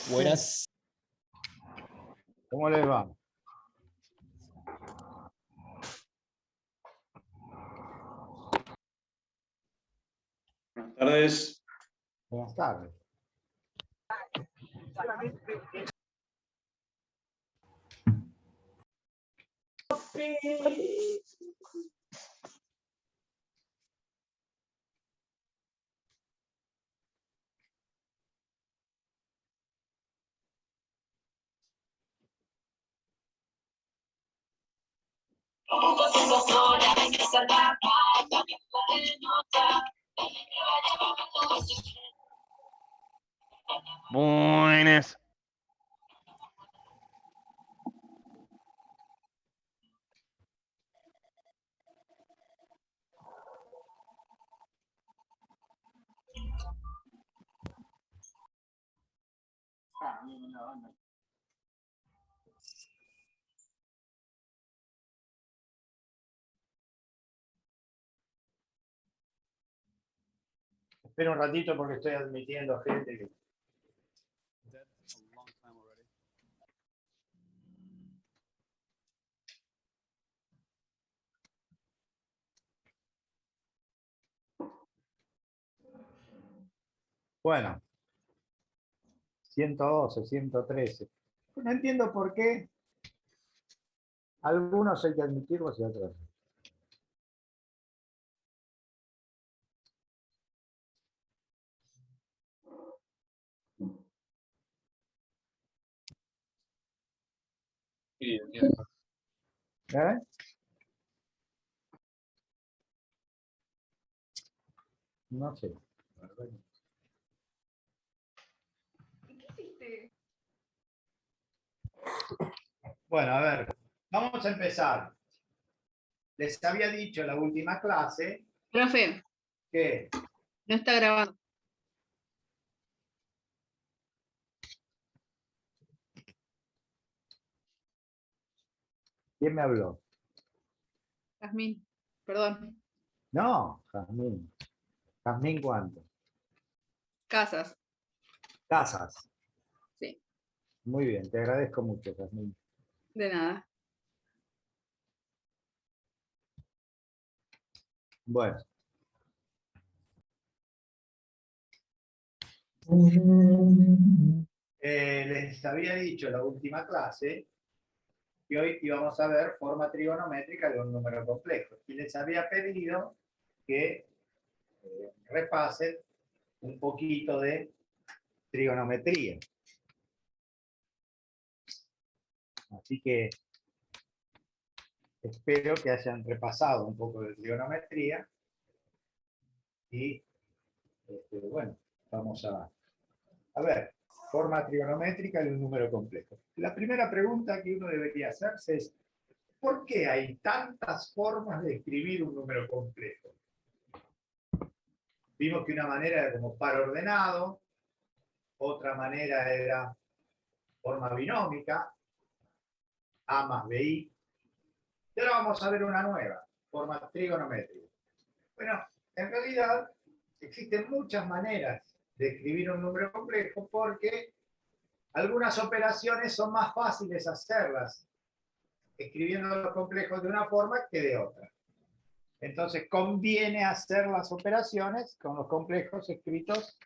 Buenas. ¿Cómo les va? Buenas tardes. Buenas tardes. Buenas. Espera un ratito porque estoy admitiendo gente que... Bueno, 112, 113. No entiendo por qué algunos hay que admitirlos y otros no. ¿Eh? No sé. Bueno, a ver, vamos a empezar. Les había dicho en la última clase Profe, que... no está grabando. ¿Quién me habló? Jazmín, perdón. No, Jazmín. ¿Jazmín cuánto? Casas. Casas. Sí. Muy bien, te agradezco mucho, Jazmín. De nada. Bueno. Les había dicho en la última clase que hoy íbamos a ver forma trigonométrica de un número complejo. Y les había pedido que repasen un poquito de trigonometría. Así que espero que hayan repasado un poco de trigonometría. Y bueno, vamos a ver. Forma trigonométrica de un número complejo. La primera pregunta que uno debería hacerse es: ¿por qué hay tantas formas de escribir un número complejo? Vimos que una manera era como par ordenado, otra manera era forma binómica, A más BI. Y ahora vamos a ver una nueva, forma trigonométrica. Bueno, en realidad existen muchas maneras de escribir un número complejo porque algunas operaciones son más fáciles hacerlas escribiendo los complejos de una forma que de otra. Entonces conviene hacer las operaciones con los complejos escritos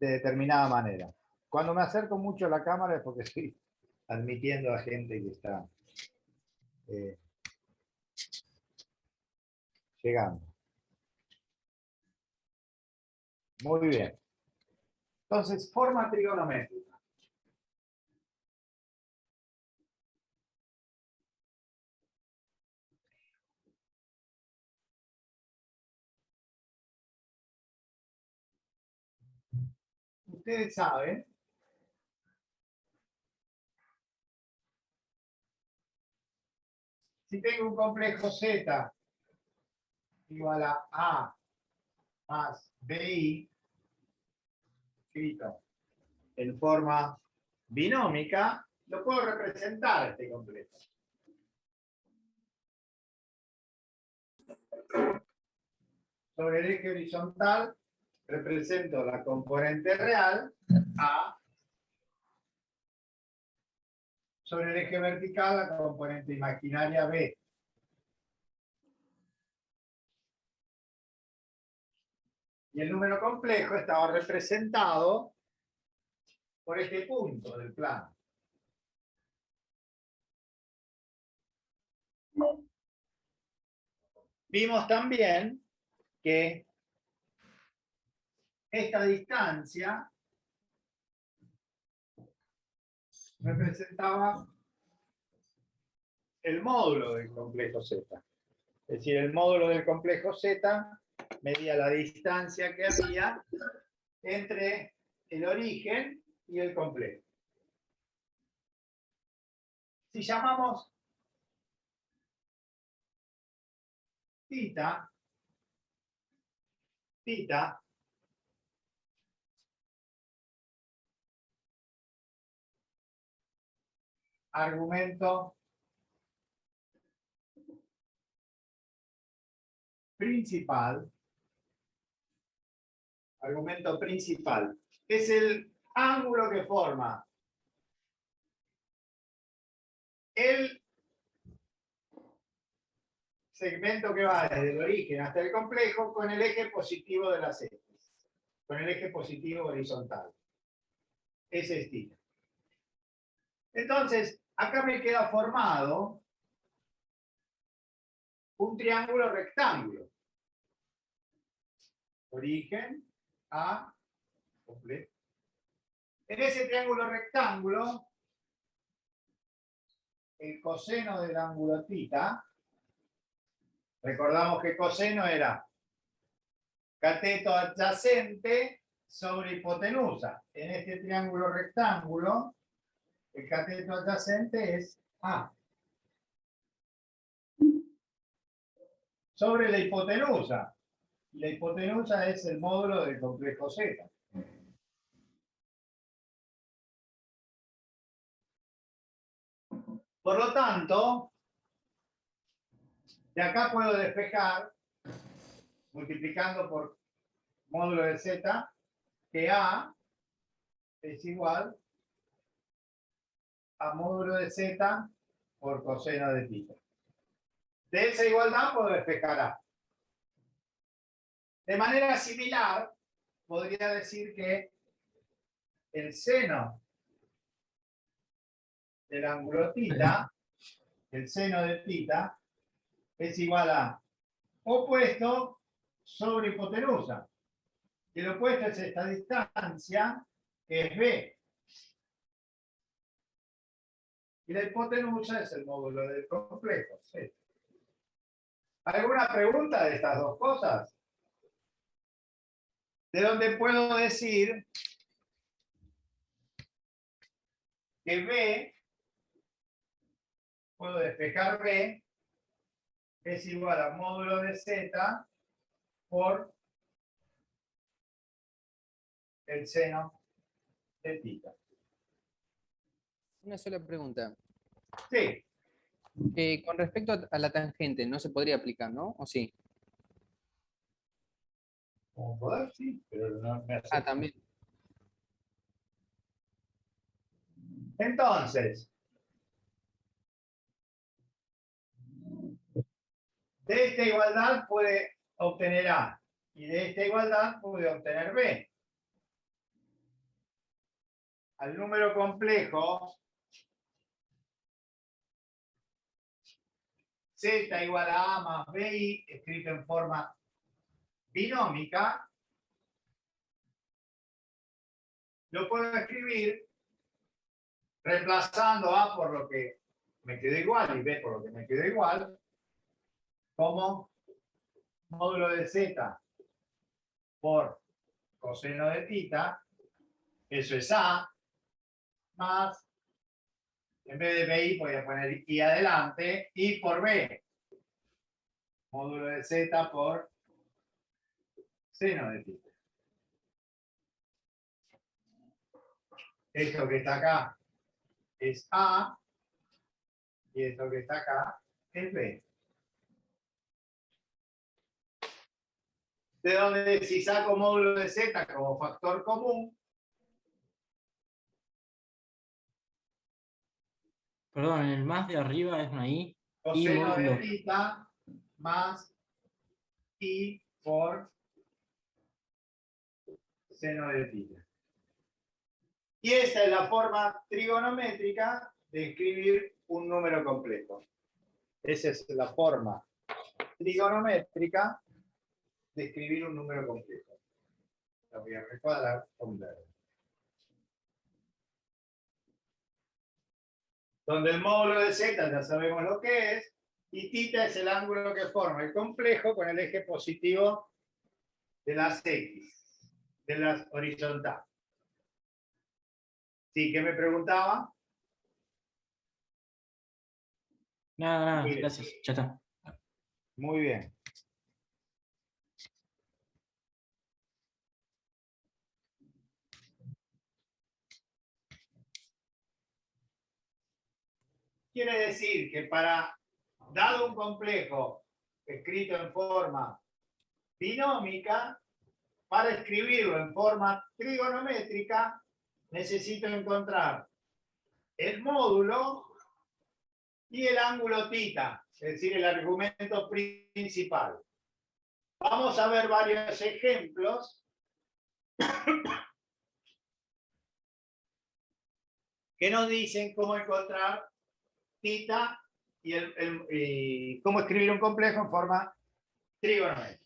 de determinada manera. Cuando me acerco mucho a la cámara es porque estoy admitiendo a gente que está llegando. Muy bien. Entonces, forma trigonométrica. Ustedes saben si tengo un complejo Z igual a A más BI, escrito en forma binómica, lo puedo representar este complejo. Sobre el eje horizontal represento la componente real, A. Sobre el eje vertical, la componente imaginaria, B. Y el número complejo estaba representado por este punto del plano. Vimos también que esta distancia representaba el módulo del complejo Z. Es decir, el módulo del complejo Z medía la distancia que había entre el origen y el complejo. Si llamamos θ, argumento principal, es el ángulo que forma el segmento que va desde el origen hasta el complejo con el eje positivo de las ejes, con el eje positivo horizontal. Ese es θ. Entonces, acá me queda formado un triángulo rectángulo. Origen a complejo. En ese triángulo rectángulo, el coseno del ángulo θ, recordamos que coseno era cateto adyacente sobre hipotenusa. En este triángulo rectángulo, el cateto adyacente es A. Sobre la hipotenusa. La hipotenusa es el módulo del complejo Z. Por lo tanto, de acá puedo despejar, multiplicando por módulo de Z, que A es igual a módulo de Z por coseno de θ. De esa igualdad puedo despejar A. De manera similar, podría decir que el seno del ángulo θ, el seno de θ, es igual a opuesto sobre hipotenusa. Y el opuesto es esta distancia, que es B. Y la hipotenusa es el módulo del complejo. ¿Sí? ¿Alguna pregunta de estas dos cosas? De donde puedo decir que B, puedo despejar B, es igual a módulo de Z por el seno de θ. Una sola pregunta. Sí. Con respecto a la tangente, no se podría aplicar, ¿no? ¿O sí? Como poder, sí, pero no me hace. Ah, también. Entonces, de esta igualdad puede obtener A y de esta igualdad puede obtener B. al número complejo z igual a A más BI, escrito en forma binómica, lo puedo escribir reemplazando A por lo que me quedó igual y B por lo que me quedó igual, como módulo de z por coseno de θ, eso es A, más, en vez de BI voy a poner I adelante, I por B, módulo de z por seno de θ. Esto que está acá es A, y esto que está acá es B. De donde si saco módulo de z como factor común, Perdón, el más de arriba es una I. coseno de módulo. θ más I por seno de θ. Y esa es la forma trigonométrica de escribir un número complejo. Esa es la forma trigonométrica de escribir un número complejo. La voy a recuadrar con verde. Donde el módulo de z ya sabemos lo que es, y θ es el ángulo que forma el complejo con el eje positivo de las x, de las horizontales. ¿Sí? ¿Qué me preguntaba? Nada, Mire. gracias. Ya está. Muy bien. Quiere decir que dado un complejo escrito en forma binómica, para escribirlo en forma trigonométrica, necesito encontrar el módulo y el ángulo θ, es decir, el argumento principal. Vamos a ver varios ejemplos que nos dicen cómo encontrar θ y cómo escribir un complejo en forma trigonométrica.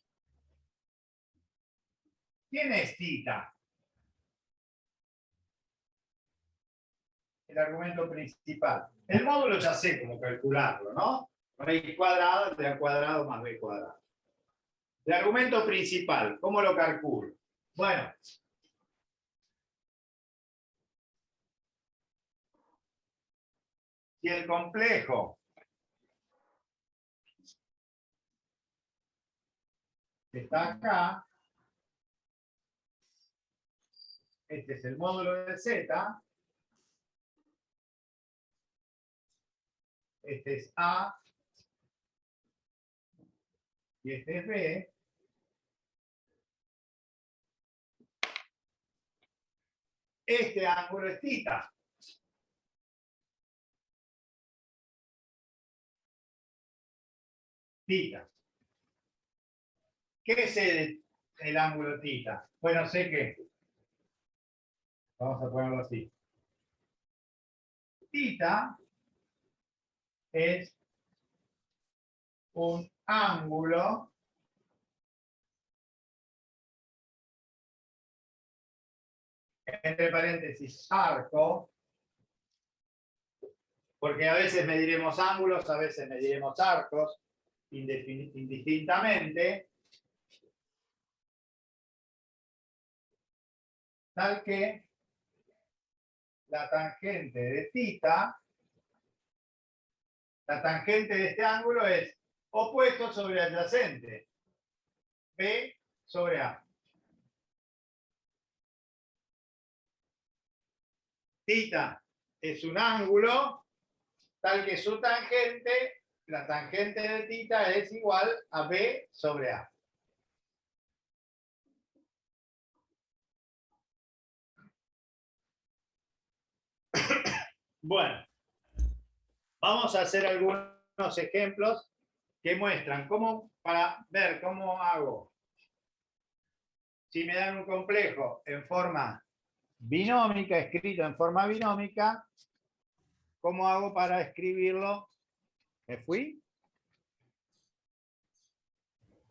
¿Quién es θ? El argumento principal. El módulo ya sé cómo calcularlo, ¿no? Con x cuadrado, de a cuadrado más b cuadrado. El argumento principal, ¿cómo lo calculo? Bueno, si el complejo está acá, este es el módulo de z, este es A, y este es B, este ángulo es θ. Θ. ¿Qué es el ángulo θ? Bueno, sé que, vamos a ponerlo así. Θ es un ángulo entre paréntesis arco, porque a veces mediremos ángulos, a veces mediremos arcos, indistintamente, tal que la tangente de θ, la tangente de este ángulo es opuesto sobre adyacente, B sobre A. Θ es un ángulo tal que su tangente, la tangente de θ es igual a B sobre A. Bueno, vamos a hacer algunos ejemplos que muestran cómo, para ver cómo hago. Si me dan un complejo en forma binómica, escrito en forma binómica, ¿cómo hago para escribirlo? ¿Me fui?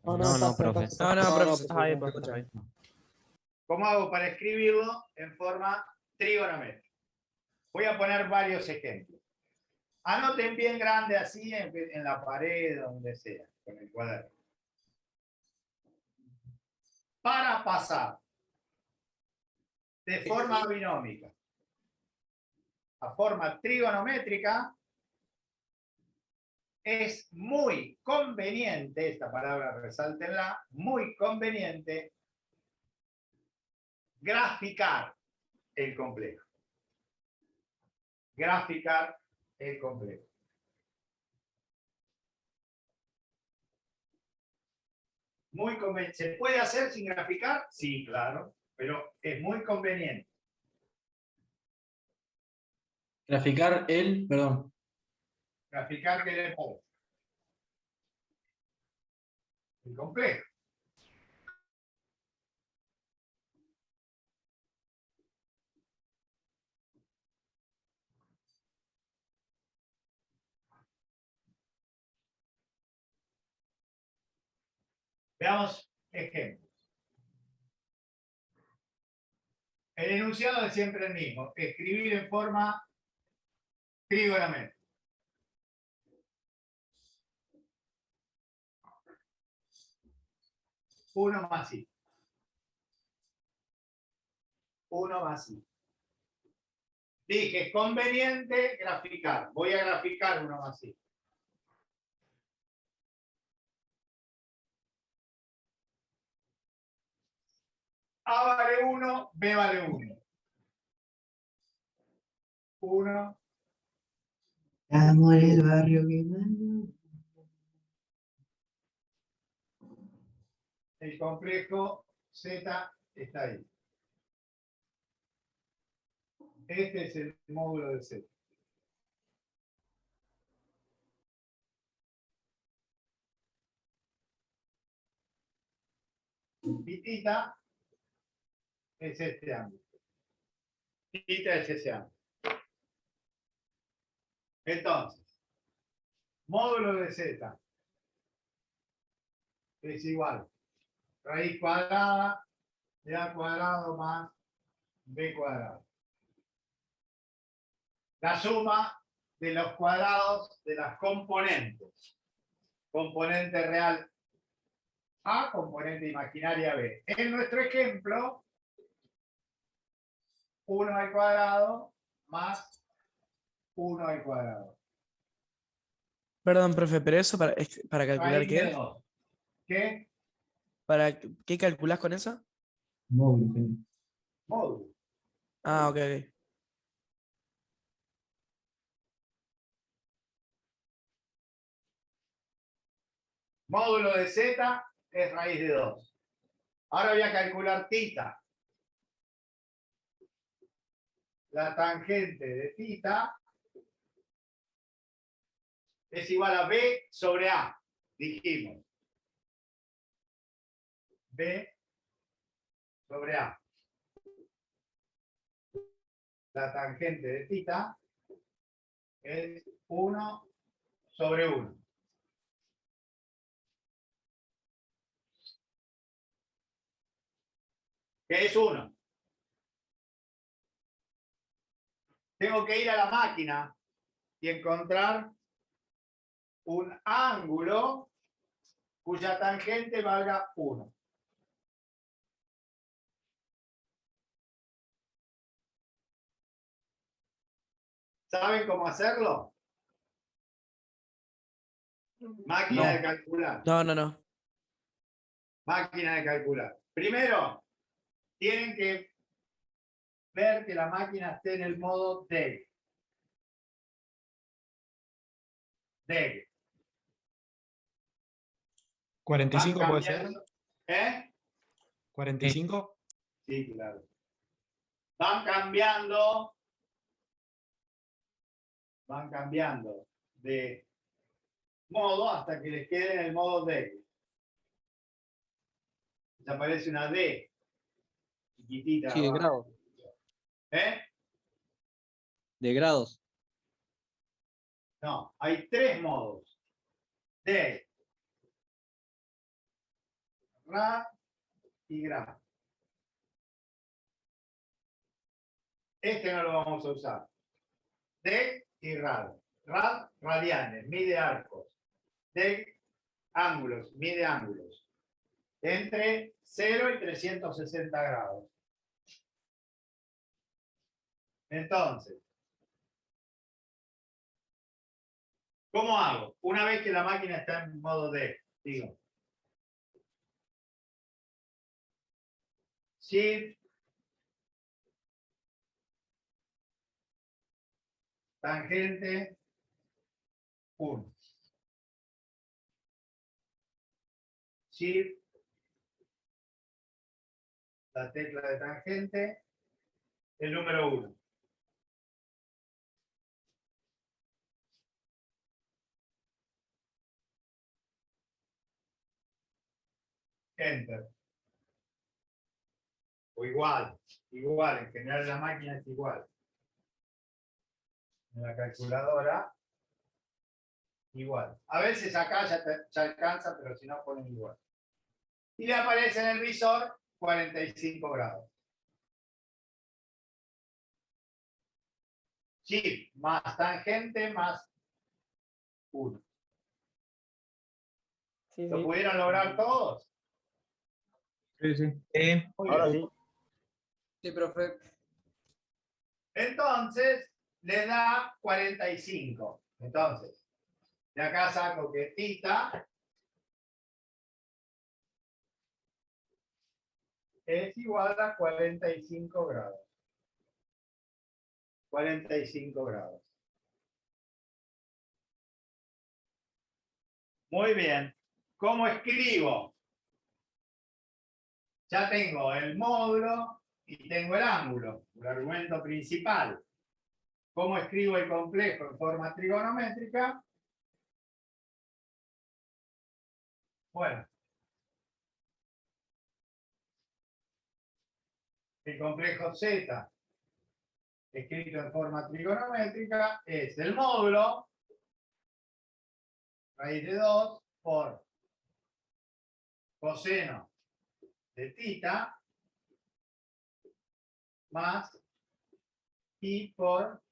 No, profe. No, profe, estás ahí, te profe, escucho. estás ahí. ¿Cómo hago para escribirlo en forma trigonométrica? Voy a poner varios ejemplos. Anoten bien grande así en la pared, donde sea, con el cuaderno. Para pasar de forma binómica a forma trigonométrica, es muy conveniente, esta palabra resáltenla, muy conveniente graficar el complejo. Graficar el complejo. Muy conveniente. ¿Se puede hacer sin graficar? Sí, claro, pero es muy conveniente. Graficar el, perdón. Graficar, ¿qué le pongo? El complejo. Veamos ejemplos. El enunciado es siempre el mismo. Escribir en forma trigonométrica. Uno más i. Uno más i. Dije, conveniente graficar. Voy a graficar uno más i. A vale 1, B vale 1. 1. Amor, el barrio que manda. El complejo Z está ahí. Este es el módulo de Z. Y tita es este ángulo. Tita es ese ángulo. Entonces, módulo de Z es igual. Raíz cuadrada de A cuadrado más B cuadrado. La suma de los cuadrados de las componentes. Componente real A, componente imaginaria B. En nuestro ejemplo, 1 al cuadrado más 1 al cuadrado. Perdón, profe, pero eso para calcular Raíz de qué? 2. ¿Qué? ¿Para qué calculás con eso? Módulo. Módulo. Ah, ok, ok. Módulo de Z es raíz de 2. Ahora voy a calcular tita. La tangente de tita es igual a B sobre A. Dijimos. B sobre A. La tangente de tita es 1 sobre 1. ¿Qué es 1? Tengo que ir a la máquina y encontrar un ángulo cuya tangente valga 1. ¿Saben cómo hacerlo? Máquina de calcular. No. Máquina de calcular. Primero, tienen que ver que la máquina esté en el modo DEG. DEG. 45 Van puede ser. cambiando- ¿Eh? 45. Sí, claro. Van cambiando de modo hasta que les quede en el modo DEG. Les aparece una D chiquitita. Sí, de abajo. grado. ¿Eh? De grados. No, hay 3 modos. De rad y grad. Este no lo vamos a usar. De y rad. Rad, radianes, mide arcos. De ángulos, mide ángulos. Entre 0 y 360 grados. Entonces, ¿cómo hago? Una vez que la máquina está en modo D, digo, Shift, tangente, 1. Shift, la tecla de tangente, el número 1. Enter. O igual, en general la máquina es igual. En la calculadora, igual. A veces acá ya alcanza, pero si no ponen igual. Y le aparece en el visor 45 grados. Shift más tangente más 1. Sí, ¿Lo sí. pudieron lograr todos? Sí, sí. Muy Ahora bien. sí. Sí, profe. Entonces, le da 45. Entonces, de acá saco que θ es igual a 45 grados. 45 grados. Muy bien. ¿Cómo escribo? Ya tengo el módulo y tengo el ángulo, el argumento principal. ¿Cómo escribo el complejo en forma trigonométrica? Bueno, el complejo Z, escrito en forma trigonométrica, es el módulo, raíz de 2, por coseno de θ, más pi por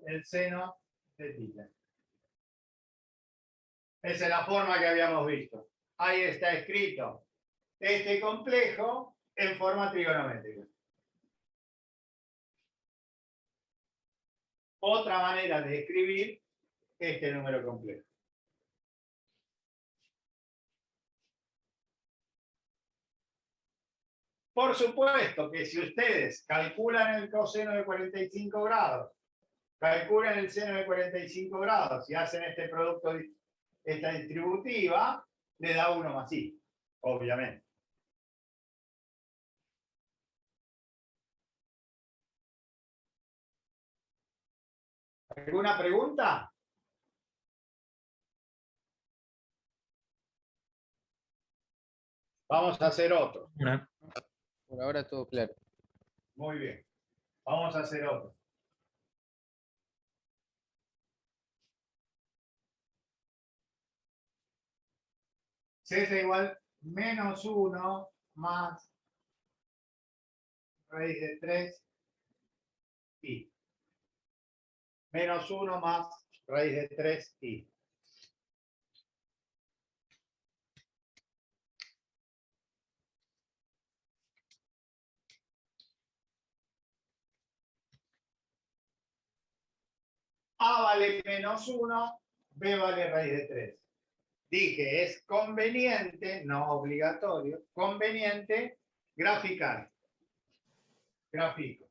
el seno de θ. Esa es la forma que habíamos visto. Ahí está escrito este complejo en forma trigonométrica. Otra manera de escribir este número complejo. Por supuesto que si ustedes calculan el coseno de 45 grados, calculan el seno de 45 grados y hacen este producto, esta distributiva, le da 1 más i, obviamente. ¿Alguna pregunta? Vamos a hacer otro. Por ahora todo claro. Muy bien. Vamos a hacer otro. Z igual menos 1 más raíz de 3 i. Menos 1 más raíz de 3 i. A vale menos 1, B vale raíz de 3. Dije, es conveniente, no obligatorio, conveniente graficar. Grafico.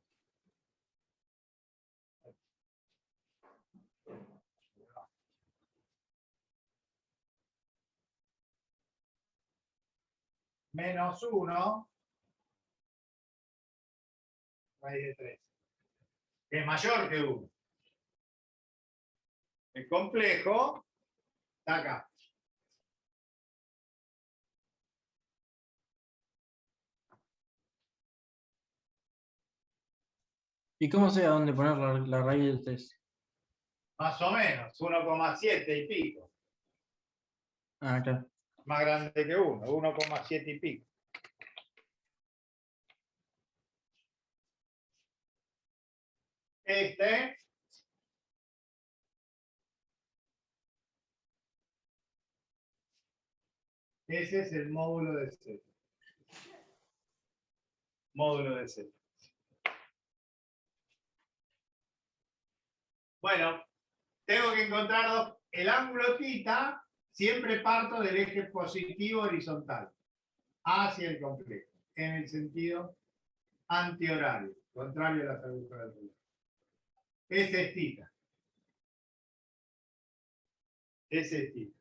Menos 1, raíz de 3. Es mayor que 1. El complejo está acá. ¿Y cómo sé a dónde poner la raíz del 3? Más o menos, 1,7 y pico. Ah, claro. Más grande que 1, 1,7 y pico. Ese es el módulo de Z. Módulo de Z. Bueno, tengo que encontrar el ángulo θ, siempre parto del eje positivo horizontal hacia el complejo, en el sentido antihorario, contrario a las agujas del reloj. Ese es θ. Ese es θ.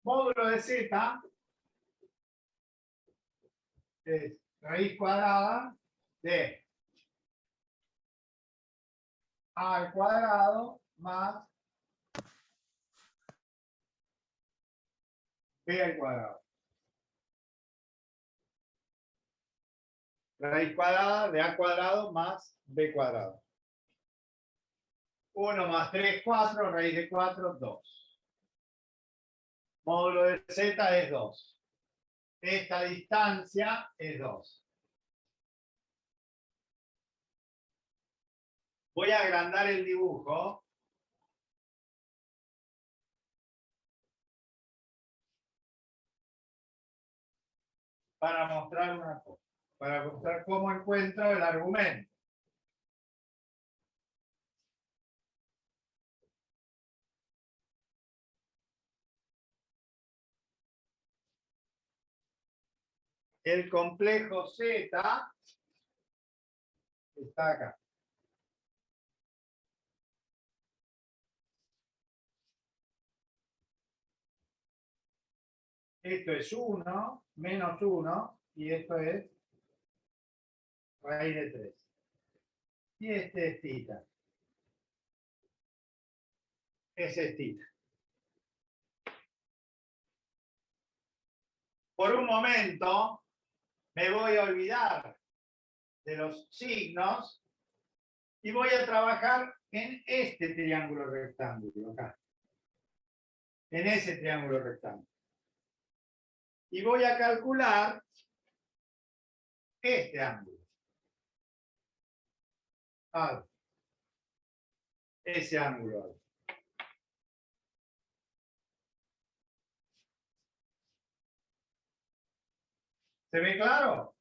Módulo de Z es raíz cuadrada de a al cuadrado más b al cuadrado. Raíz cuadrada de a cuadrado más b cuadrado. 1 más 3, 4, raíz de 4, 2. Módulo de z es 2. Esta distancia es 2. Voy a agrandar el dibujo. Para mostrar una cosa. Para mostrar cómo encuentro el argumento. El complejo Z está acá. Esto es 1, menos 1, y esto es raíz de 3. Y este es θ. Ese es θ. Por un momento me voy a olvidar de los signos y voy a trabajar en este triángulo rectángulo acá. En ese triángulo rectángulo. Y voy a calcular este ángulo. Alfa. Ese ángulo alfa. ¿Se ve claro?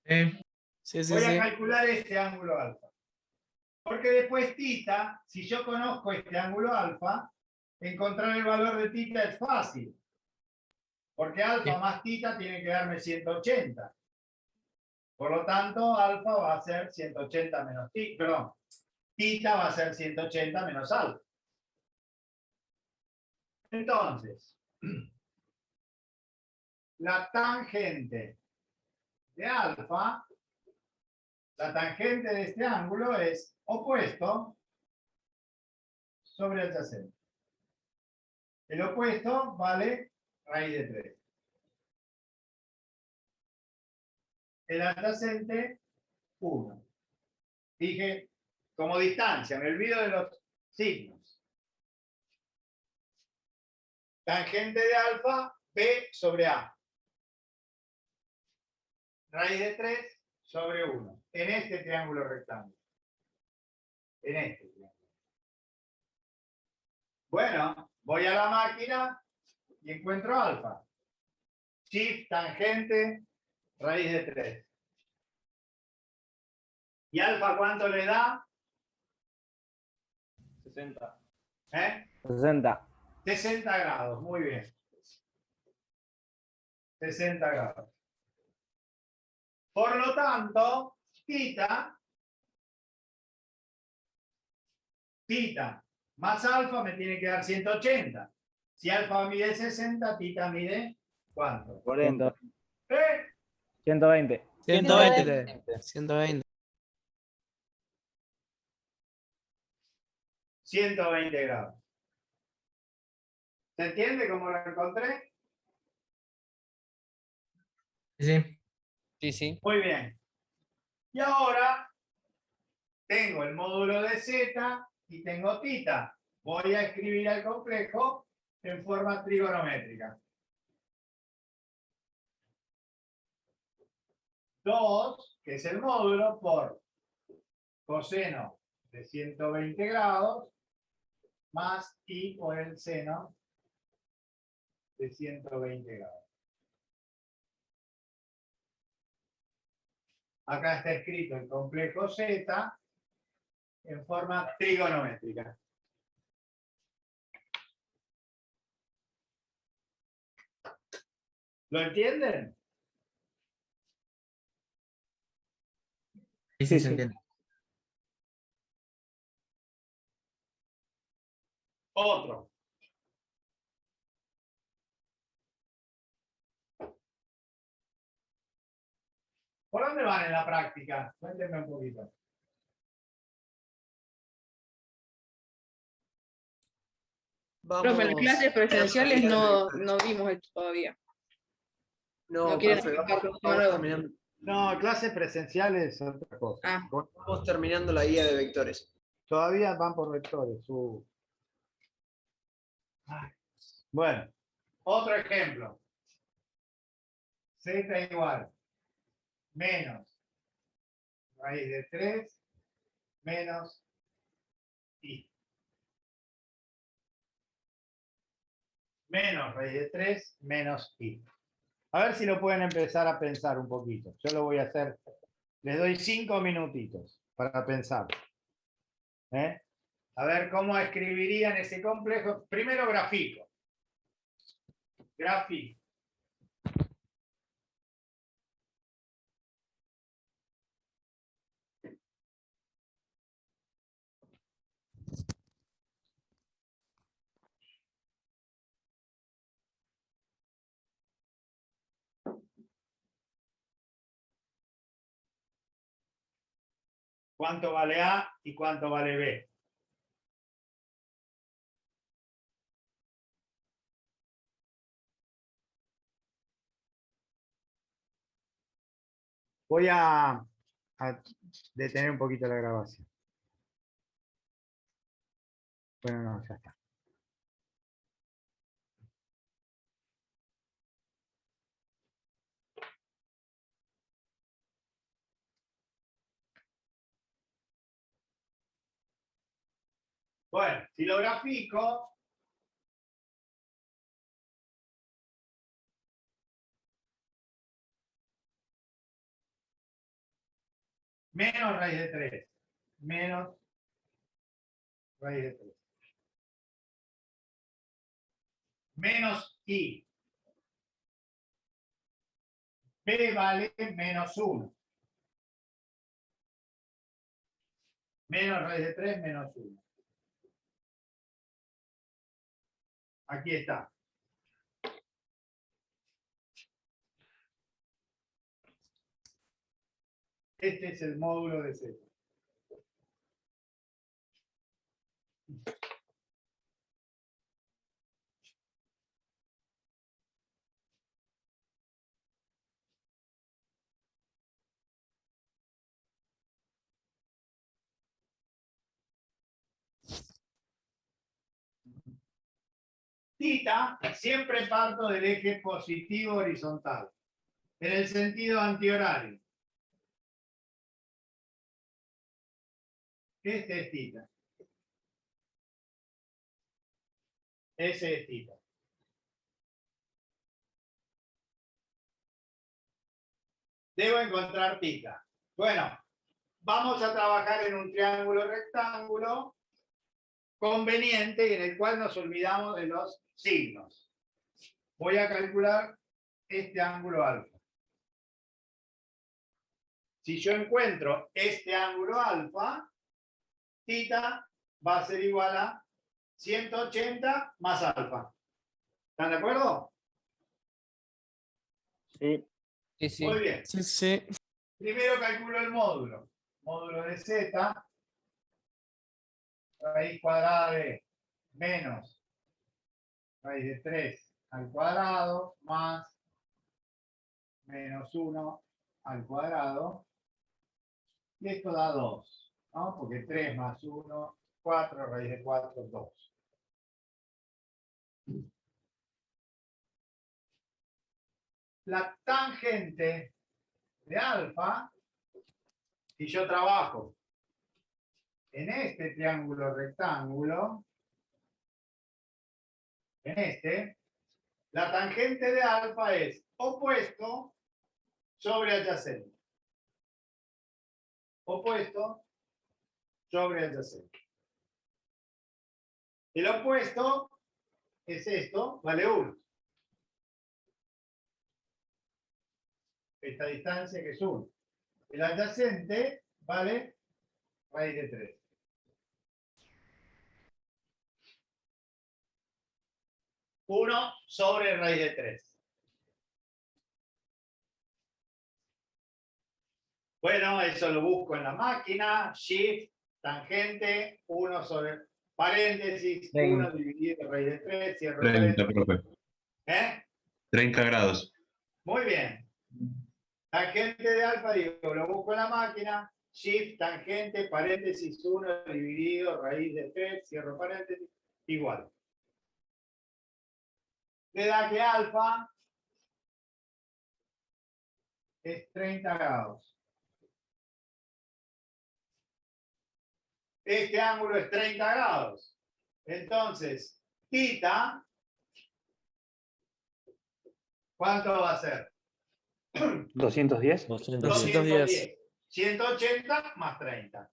Sí, sí, Voy a sí. calcular este ángulo alfa. Porque después θ, si yo conozco este ángulo alfa, encontrar el valor de θ es fácil. Porque alfa más θ tiene que darme 180. Por lo tanto, alfa va a ser 180 menos θ, perdón, θ va a ser 180 menos alfa. Entonces, la tangente de alfa, la tangente de este ángulo es opuesto sobre adyacente. El opuesto vale raíz de 3. El adyacente, 1. Dije, como distancia, me olvido de los signos. Tangente de alfa, b sobre a. Raíz de 3 sobre 1. En este triángulo rectángulo. En este triángulo. Bueno, voy a la máquina y encuentro alfa. Shift, tangente, raíz de 3. ¿Y alfa cuánto le da? 60. 60. 60 grados, muy bien. 60 grados. Por lo tanto, θ más alfa me tiene que dar 180. Si alfa mide 60, θ mide ¿cuánto? 40. 120. 120. 120. 120 grados. ¿Se entiende cómo lo encontré? Sí. Sí, sí. Muy bien. Y ahora tengo el módulo de z y tengo θ. Voy a escribir el complejo en forma trigonométrica. 2, que es el módulo, por coseno de 120 grados, más i por el seno de 120 grados. Acá está escrito el complejo z en forma trigonométrica. ¿Lo entienden? Sí, sí, se entiende. Otro. ¿Por dónde van en la práctica? Cuéntenme un poquito. Profe, en las clases presenciales no vimos esto todavía. No, No quieren profe, aplicar vamos, tema nuevo. terminando, No, clases presenciales es otra cosa. Ah. vamos terminando la guía de vectores. Todavía van por vectores. Ay. Bueno, otro ejemplo. Z igual menos raíz de 3 menos i. Menos raíz de 3 menos i. A ver si lo pueden empezar a pensar un poquito. Yo lo voy a hacer. Les doy 5 minutitos para pensar. A ver cómo escribirían ese complejo. Primero grafico. Grafico. ¿Cuánto vale A y cuánto vale B? Voy a detener un poquito la grabación. Bueno, no, ya está. Bueno, si lo grafico, menos raíz de 3, menos raíz de 3. Menos i. B vale menos 1. Menos raíz de 3 menos 1. Aquí está. Este es el módulo de Z. Θ, siempre parto del eje positivo horizontal, en el sentido antihorario. Este es θ. Ese es θ. Debo encontrar θ. Bueno, vamos a trabajar en un triángulo rectángulo conveniente y en el cual nos olvidamos de los signos. Voy a calcular este ángulo alfa. Si yo encuentro este ángulo alfa, θ va a ser igual a 180 más alfa. ¿Están de acuerdo? Sí. Sí, sí. Muy bien. Sí, sí. Primero calculo el módulo. Módulo de z, raíz cuadrada de menos raíz de 3 al cuadrado más menos 1 al cuadrado. Y esto da 2, ¿no? Porque 3 más 1, 4, raíz de 4, 2. La tangente de alfa, si yo trabajo en este triángulo rectángulo, en este, la tangente de alfa es opuesto sobre adyacente. Opuesto sobre adyacente. El opuesto es esto, vale 1. Esta distancia que es 1. El adyacente vale raíz de 3. Uno sobre raíz de 3. Bueno, eso lo busco en la máquina. Shift, tangente, 1 sobre paréntesis, 1 dividido en raíz de 3, cierro 30, paréntesis. profe. ¿Eh? 30 grados. Muy bien. Tangente de alfa, digo, lo busco en la máquina. Shift, tangente, paréntesis, 1 dividido, raíz de 3, cierro paréntesis, igual. Le da que alfa es 30 grados. Este ángulo es 30 grados. Entonces, θ, ¿cuánto va a ser? 210. 210. 180 más 30.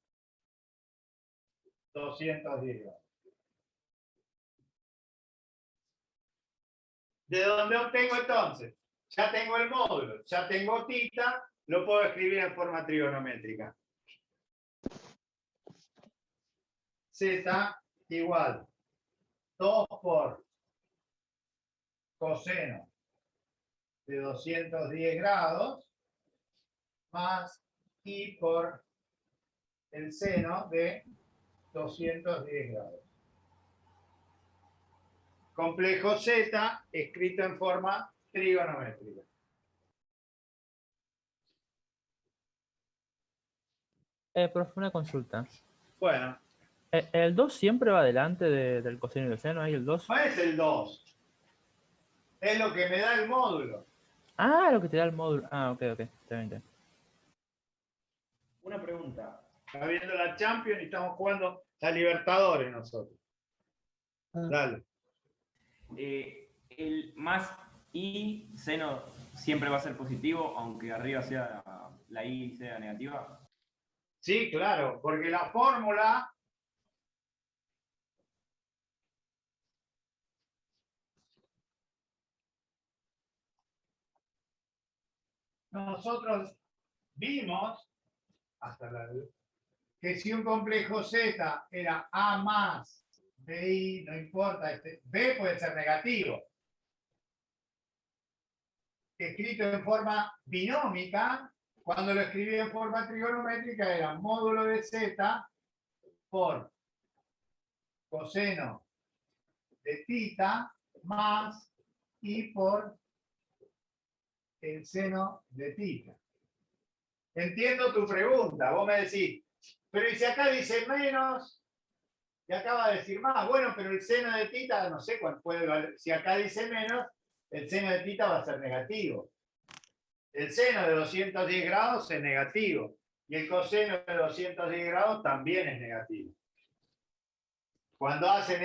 210 grados. ¿De dónde obtengo entonces? Ya tengo el módulo, ya tengo θ, lo puedo escribir en forma trigonométrica. Z igual 2 por coseno de 210 grados más I por el seno de 210 grados. Complejo Z escrito en forma trigonométrica. Profe, una consulta. Bueno, ¿El 2 siempre va delante del coseno y del seno? ¿Ahí el 2? no es el 2. Es lo que me da el módulo. Ah, lo que te da el módulo. Ah, ok, está bien. Una pregunta. Está viendo la Champions y estamos jugando a Libertadores nosotros. Dale. El más I seno siempre va a ser positivo, aunque arriba sea la I sea negativa. Sí, claro, porque la fórmula nosotros vimos hasta que si un complejo Z era A más BI, no importa, B puede ser negativo. Escrito en forma binómica, cuando lo escribí en forma trigonométrica era módulo de Z por coseno de θ más I por el seno de θ. Entiendo tu pregunta. Vos me decís, pero ¿y si acá dice menos? Y acá va a decir más. Bueno, pero el seno de θ, no sé cuál puede valer. Si acá dice menos, el seno de θ va a ser negativo. El seno de 210 grados es negativo. Y el coseno de 210 grados también es negativo. Cuando hacen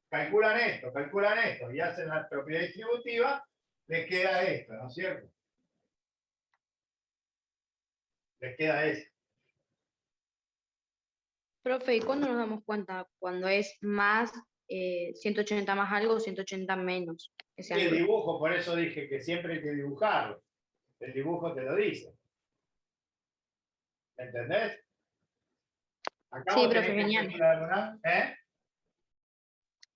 calculan esto y hacen la propiedad distributiva, les queda esto, ¿no es cierto? Les queda esto. Profe, ¿y cuándo nos damos cuenta? Cuando es más 180 más algo, 180 menos. Ese Y el ángulo. dibujo, por eso dije que siempre hay que dibujarlo. El dibujo te lo dice. ¿Entendés? Acá Sí, vos profe, tenés que genial. calcular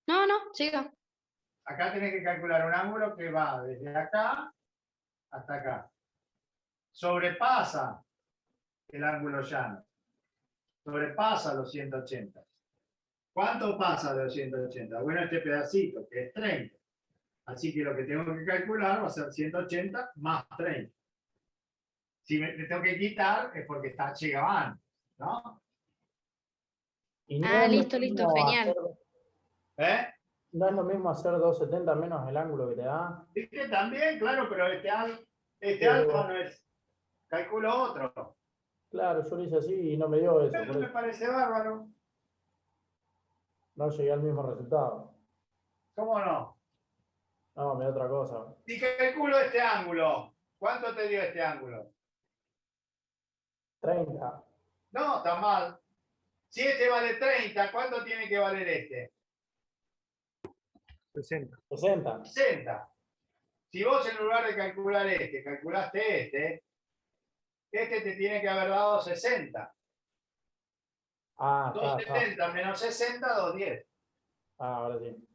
No, siga. Acá tenés que calcular un ángulo que va desde acá hasta acá. Sobrepasa el ángulo llano. Sobrepasa los 180. ¿Cuánto pasa de los 180? Bueno, este pedacito, que es 30. Así que lo que tengo que calcular va a ser 180 más 30. Si me tengo que quitar es porque llega antes, ¿no? Y no Ah, es lo listo, listo, mismo genial. ¿Eh? no es lo mismo hacer 270 menos el ángulo que te da. ¿Viste? También, claro, pero este Pero- alfa no es. Calculo otro. Claro, yo lo hice así y no me dio eso. Eso Por me eso parece bárbaro. no llegué al mismo resultado. ¿Cómo no? No, me da otra cosa. Si calculo este ángulo, ¿cuánto te dio este ángulo? 30. No, está mal. Si este vale 30, ¿cuánto tiene que valer este? 60. 60. Si vos en lugar de calcular este, calculaste este te tiene que haber dado 60. Ah, está. 270 menos 60, 210. Ah, ahora sí.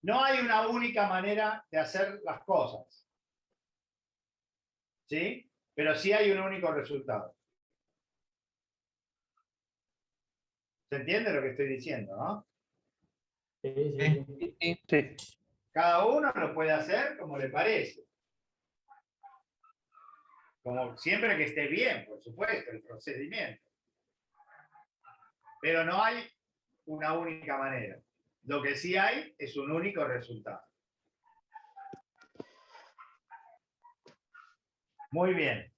No hay una única manera de hacer las cosas. ¿Sí? Pero sí hay un único resultado. ¿Se entiende lo que estoy diciendo, no? Sí. Cada uno lo puede hacer como le parece. Como siempre que esté bien, por supuesto, el procedimiento. Pero no hay una única manera. Lo que sí hay es un único resultado. Muy bien.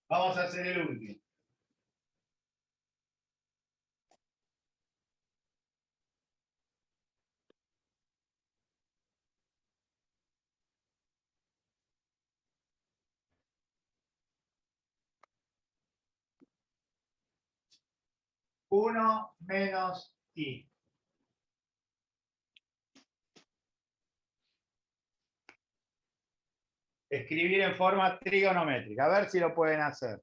Vamos a hacer el último. Uno menos i. Escribir en forma trigonométrica. A ver si lo pueden hacer.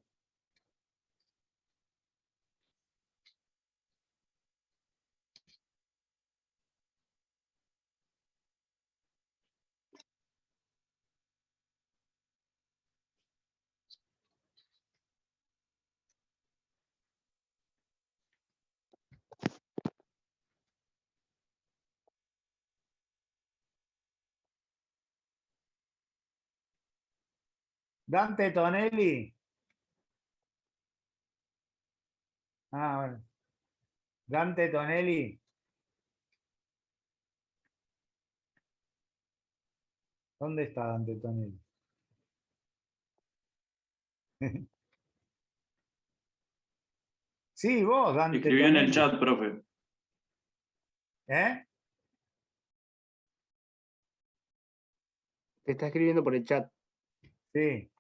Dante Tonelli. Ah, bueno. Dante Tonelli. ¿Dónde está Dante Tonelli? Sí, vos, Dante Escribió en el Tonelli. chat, profe. ¿Eh? Te está escribiendo por el chat. Sí.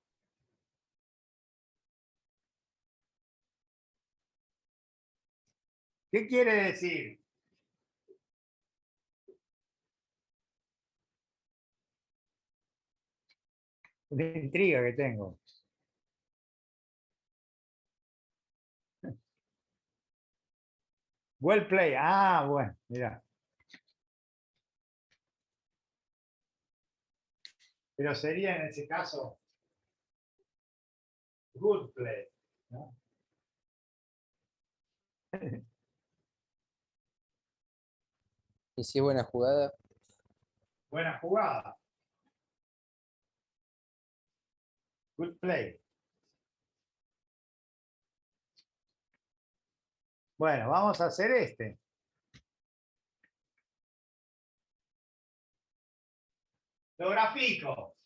¿Qué quiere decir? Una intriga que tengo. Well play. Ah, bueno, mira. Pero sería en ese caso good play, ¿no? Y si es buena jugada. Buena jugada. Good play. Bueno, vamos a hacer este. Lo grafico.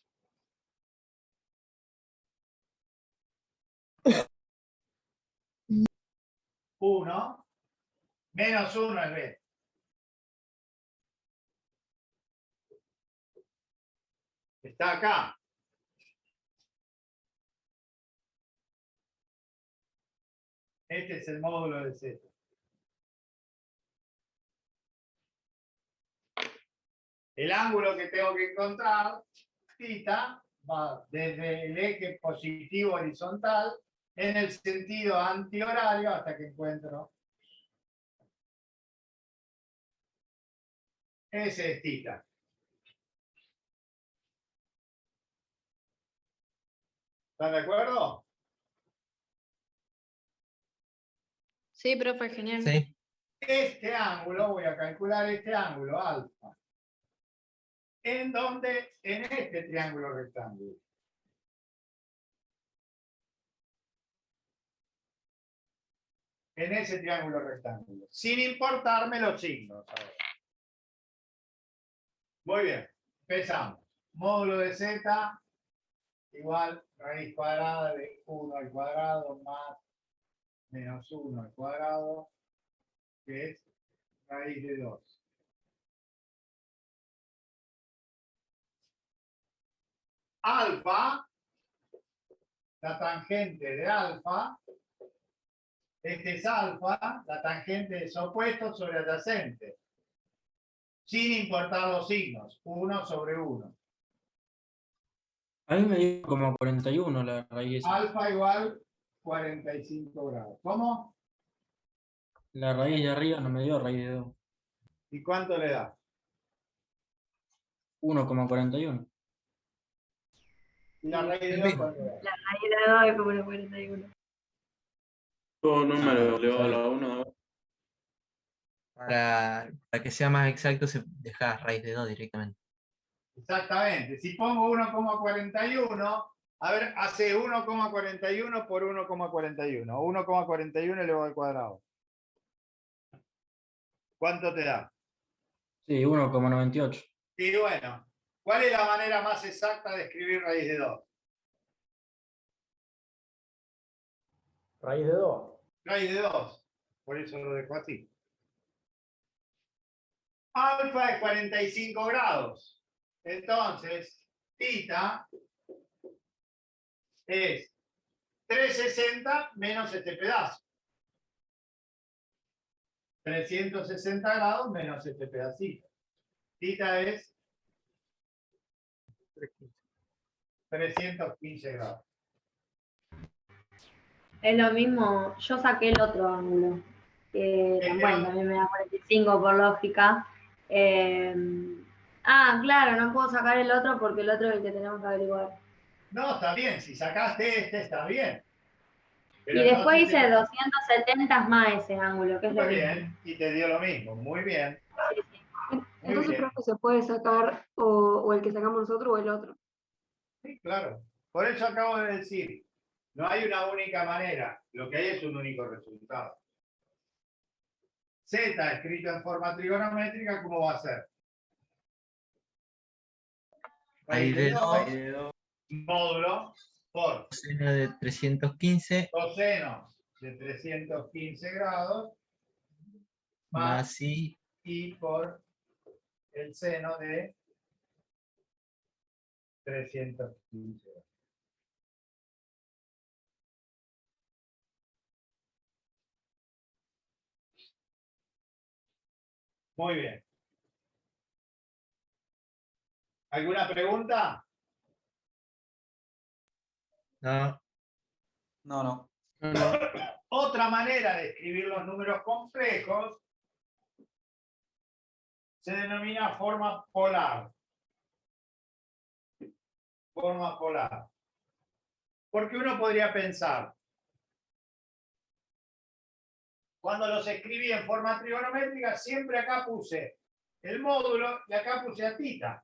Uno menos uno es B. Está acá. Este es el módulo de Z. El ángulo que tengo que encontrar, θ, va desde el eje positivo horizontal en el sentido antihorario hasta que encuentro. Ese es θ. ¿Están de acuerdo? Sí, profe, genial. Sí. este ángulo, voy a calcular este ángulo, alfa. ¿En dónde? En este triángulo rectángulo. En ese triángulo rectángulo. Sin importarme los signos. Ahora. Muy bien. Empezamos. Módulo de z igual raíz cuadrada de 1 al cuadrado más menos 1 al cuadrado, que es raíz de 2. Alfa, la tangente de alfa, este es alfa, la tangente es opuesto sobre adyacente, sin importar los signos, 1 sobre 1. A mí me dio como 41 la raíz. Alfa igual 45 grados. ¿Cómo? La raíz de arriba no me dio raíz de 2. ¿Y cuánto le da? 1,41. ¿Y la raíz de 2 cuánto le da? La raíz de 2 es como una 41. Todo número elevado a la 1. Para que sea más exacto, se deja raíz de 2 directamente. Exactamente. Si pongo 1,41, a ver, hace 1,41 por 1,41. 1,41 elevado al cuadrado. ¿Cuánto te da? Sí, 1,98. Y bueno, ¿cuál es la manera más exacta de escribir raíz de 2? Raíz de 2. Raíz de 2. Por eso lo dejo así. Alfa es 45 grados. Entonces, θ es 360 menos este pedazo. 360 grados menos este pedacito. Θ es 315 grados. Es lo mismo, yo saqué el otro ángulo, que bueno, también me da 45 por lógica. Claro, no puedo sacar el otro porque el otro es el que tenemos que averiguar. No, está bien, si sacaste este está bien. Pero y después hice 270 más ese ángulo, que es lo muy mismo. bien, y te dio lo mismo, muy bien. Sí, sí. Entonces creo que se puede sacar o el que sacamos nosotros o el otro. Sí, claro. Por eso acabo de decir, no hay una única manera, lo que hay es un único resultado. Z escrito en forma trigonométrica, ¿cómo va a ser? Raíz de 2. Módulo por Coseno de 315. Coseno de 315 grados Más I. Y por el seno de 315 grados. Muy bien. ¿Alguna pregunta? No. No. Otra manera de escribir los números complejos se denomina forma polar. Forma polar. Porque uno podría pensar, cuando los escribí en forma trigonométrica, siempre acá puse el módulo y acá puse a θ.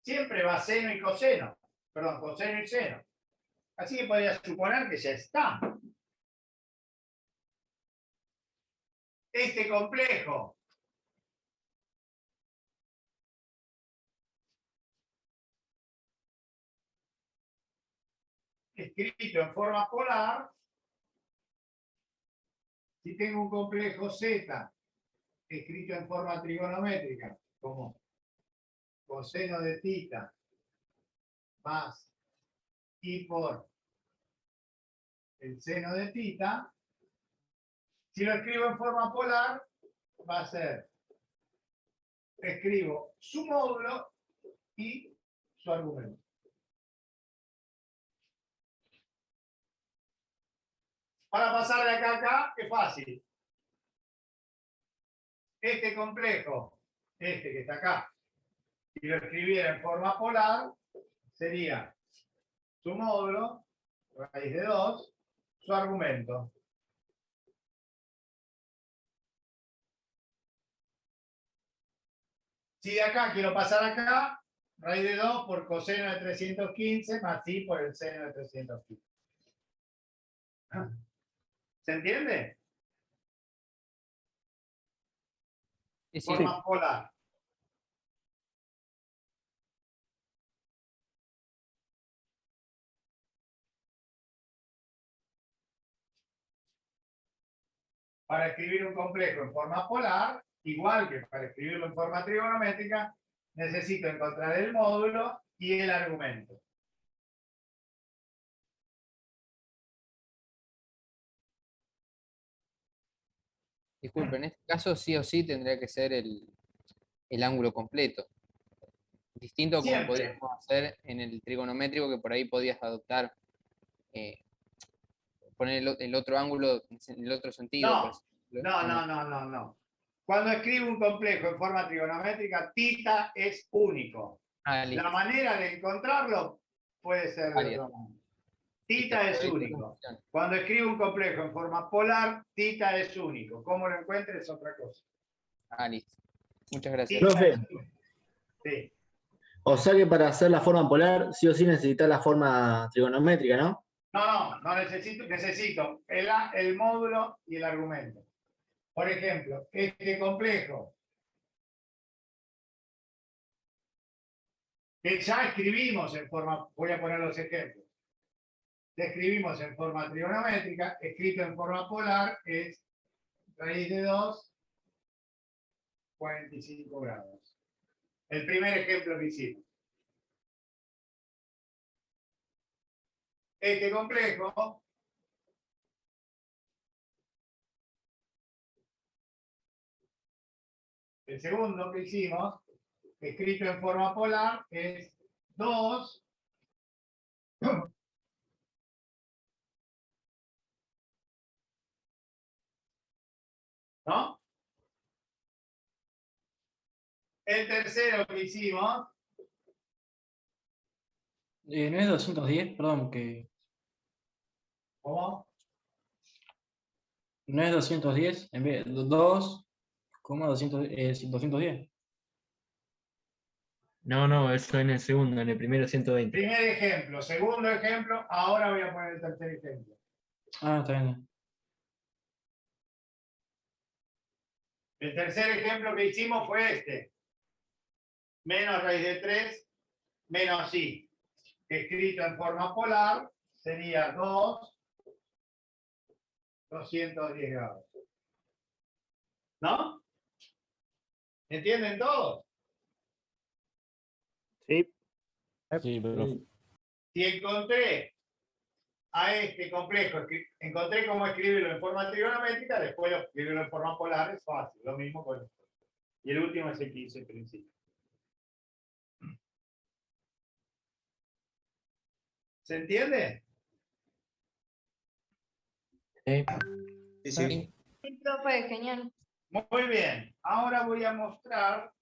Siempre va seno y coseno. Perdón, coseno y seno. Así que podría suponer que ya está. Este complejo escrito en forma polar, si tengo un complejo Z escrito en forma trigonométrica, como coseno de θ más I por el seno de θ, si lo escribo en forma polar, va a ser, escribo su módulo y su argumento. Para pasar de acá a acá, es fácil. Este complejo, este que está acá, si lo escribiera en forma polar, sería su módulo, raíz de 2, su argumento. Si de acá quiero pasar acá, raíz de 2 por coseno de 315 más I por el seno de 315. ¿Se entiende? Sí, sí. Forma polar. Para escribir un complejo en forma polar, igual que para escribirlo en forma trigonométrica, necesito encontrar el módulo y el argumento. Disculpe, en este caso sí o sí tendría que ser el ángulo completo. Distinto como Siempre. podríamos hacer en el trigonométrico, que por ahí podías adoptar, poner el otro ángulo en el otro sentido. No, por ejemplo. no. Cuando escribo un complejo en forma trigonométrica, θ es único. Listo. La manera de encontrarlo puede ser de otra manera. Θ es único. Cuando escribo un complejo en forma polar, θ es único. Cómo lo encuentre es otra cosa. Listo. Muchas gracias. Profe. Sí. O sea que para hacer la forma polar, sí o sí necesitas la forma trigonométrica, ¿no? No necesito el módulo y el argumento. Por ejemplo, este complejo que ya escribimos en forma, voy a poner los ejemplos, escribimos en forma trigonométrica, escrito en forma polar es raíz de 2, 45 grados. El primer ejemplo que hicimos. Este complejo el segundo que hicimos, escrito en forma polar, es 2 ¿no? El tercero que hicimos, ¿No es 210? Perdón, que... ¿cómo? ¿No es 210? En vez de 2,210. No, eso en el segundo, en el primero 120. Primer ejemplo, segundo ejemplo, ahora voy a poner el tercer ejemplo. Está bien. El tercer ejemplo que hicimos fue este. Menos raíz de 3, menos I. Escrito en forma polar, sería 210 grados. ¿No? ¿Entienden todos? Sí. Sí, pero... Si encontré a este complejo, encontré cómo escribirlo en forma trigonométrica, después lo escribirlo en forma polar, es fácil. Lo mismo con esto. Y el último es el que hice al principio. ¿Se entiende? Sí. Sí, profe, genial. Muy bien. Ahora voy a mostrar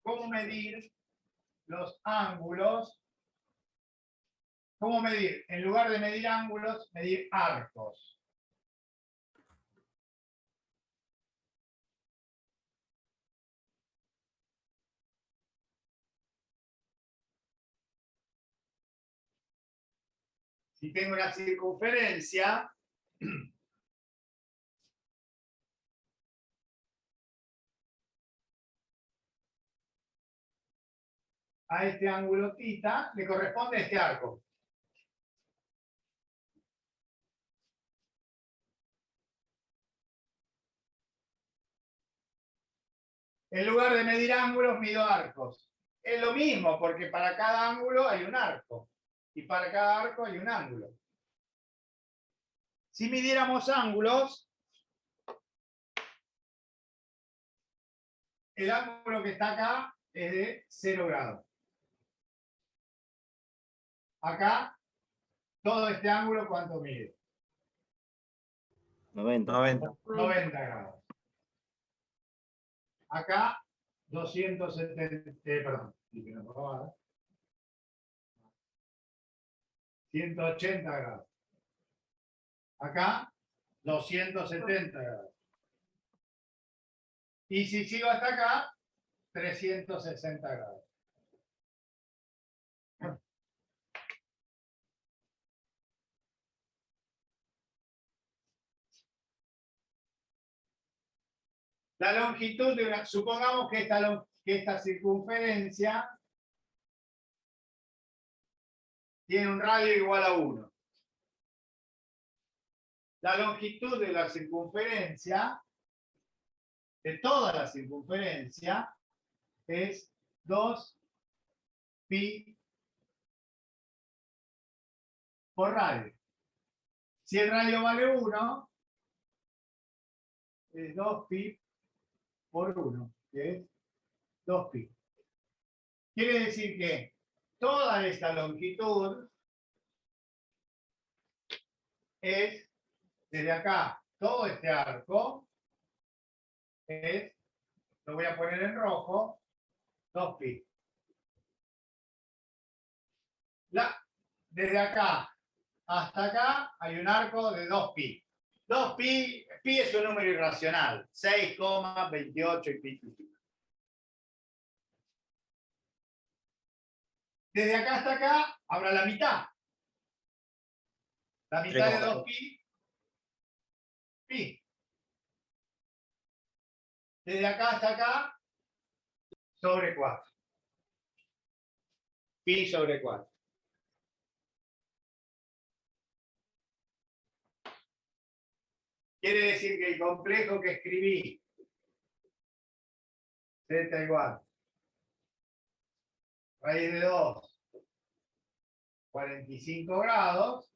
cómo medir los ángulos. ¿Cómo medir? En lugar de medir ángulos, medir arcos. Si tengo una circunferencia, a este ángulo θ le corresponde este arco. En lugar de medir ángulos, mido arcos. Es lo mismo, porque para cada ángulo hay un arco. Y para cada arco hay un ángulo. Si midiéramos ángulos, el ángulo que está acá es de 0 grados. Acá, todo este ángulo, ¿cuánto mide? 90. 90 grados. Acá, 270, perdón, 180 grados. Acá, 270 grados. Y si sigo hasta acá, 360 grados. La longitud de una, supongamos que esta circunferencia tiene un radio igual a 1. La longitud de la circunferencia, de toda la circunferencia, es 2pi por radio. Si el radio vale 1, es 2pi por 1, que es 2pi. Quiere decir que toda esta longitud es, desde acá, todo este arco es, lo voy a poner en rojo, 2pi. Desde acá hasta acá hay un arco de 2pi. 2pi, pi es un número irracional, 6,28 y pi. Desde acá hasta acá habrá la mitad. La mitad de 2pi, pi. Desde acá hasta acá, sobre 4. Pi sobre 4. Quiere decir que el complejo que escribí, z igual raíz de 2, 45 grados,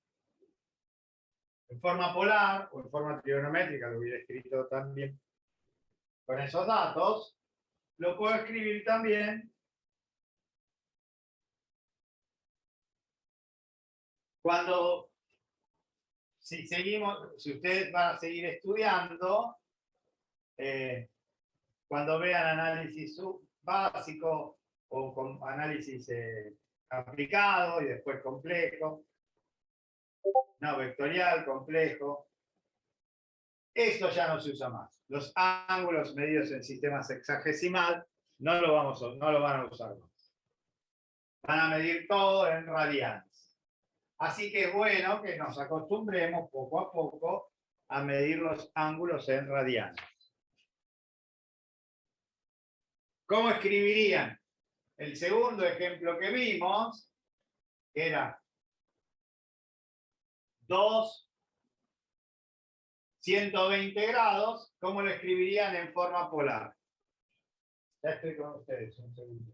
en forma polar o en forma trigonométrica, lo hubiera escrito también con esos datos, lo puedo escribir también cuando, si ustedes van a seguir estudiando, cuando vean análisis básico o con análisis aplicado y después complejo, no, vectorial, complejo, esto ya no se usa más. Los ángulos medidos en sistemas sexagesimal no lo van a usar más. Van a medir todo en radianes. Así que es bueno que nos acostumbremos poco a poco a medir los ángulos en radianes. ¿Cómo escribirían? El segundo ejemplo que vimos era 2, 120 grados. ¿Cómo lo escribirían en forma polar? Ya estoy con ustedes, un segundo.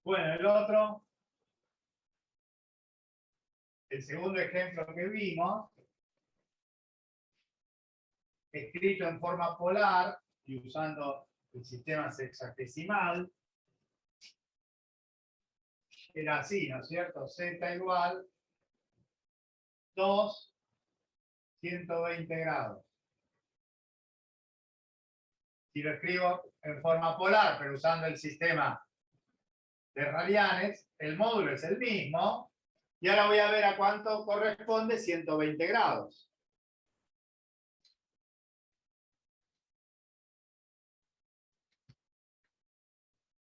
Bueno, el segundo ejemplo que vimos, escrito en forma polar y usando el sistema sexagesimal, era así, ¿no es cierto? Z igual 2, 120 grados. Si lo escribo en forma polar, pero usando el sistema de radianes, el módulo es el mismo, y ahora voy a ver a cuánto corresponde 120 grados.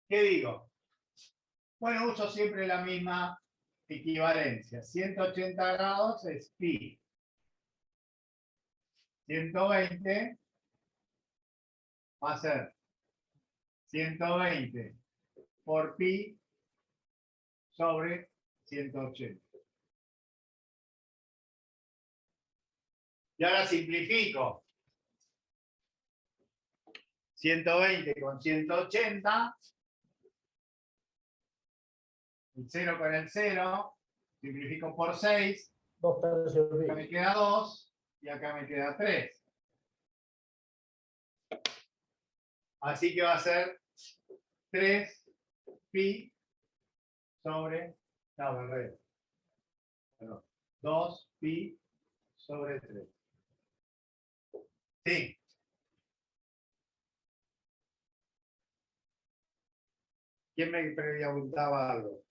¿Qué digo? Bueno, uso siempre la misma equivalencia. 180 grados es pi. 120 va a ser 120 por pi sobre 180. Y ahora simplifico. 120 con 180. El 0 con el 0. Simplifico por 6. 2 tercios Acá pi. me queda 2 y acá me queda 3. Así que va a ser 3 pi sobre, no, al revés. Perdón, 2 pi sobre 3. Sí. ¿Quién me preguntaba algo?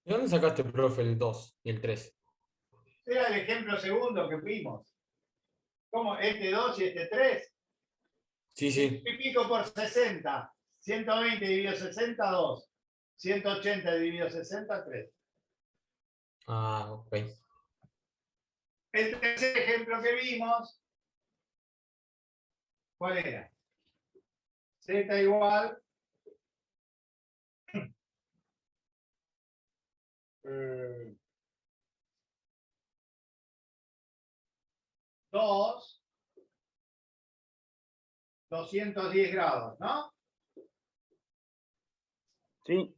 ¿De dónde sacaste, profe, el 2 y el 3? Era el ejemplo segundo que vimos. ¿Cómo? Este 2 y este 3. Sí, sí. Pi pico por 60. 120 dividido 60, 2. 180 dividido 60, 3. Ah, ok. El tercer ejemplo que vimos, ¿cuál era? Z igual 2, 210 grados, ¿no? Sí.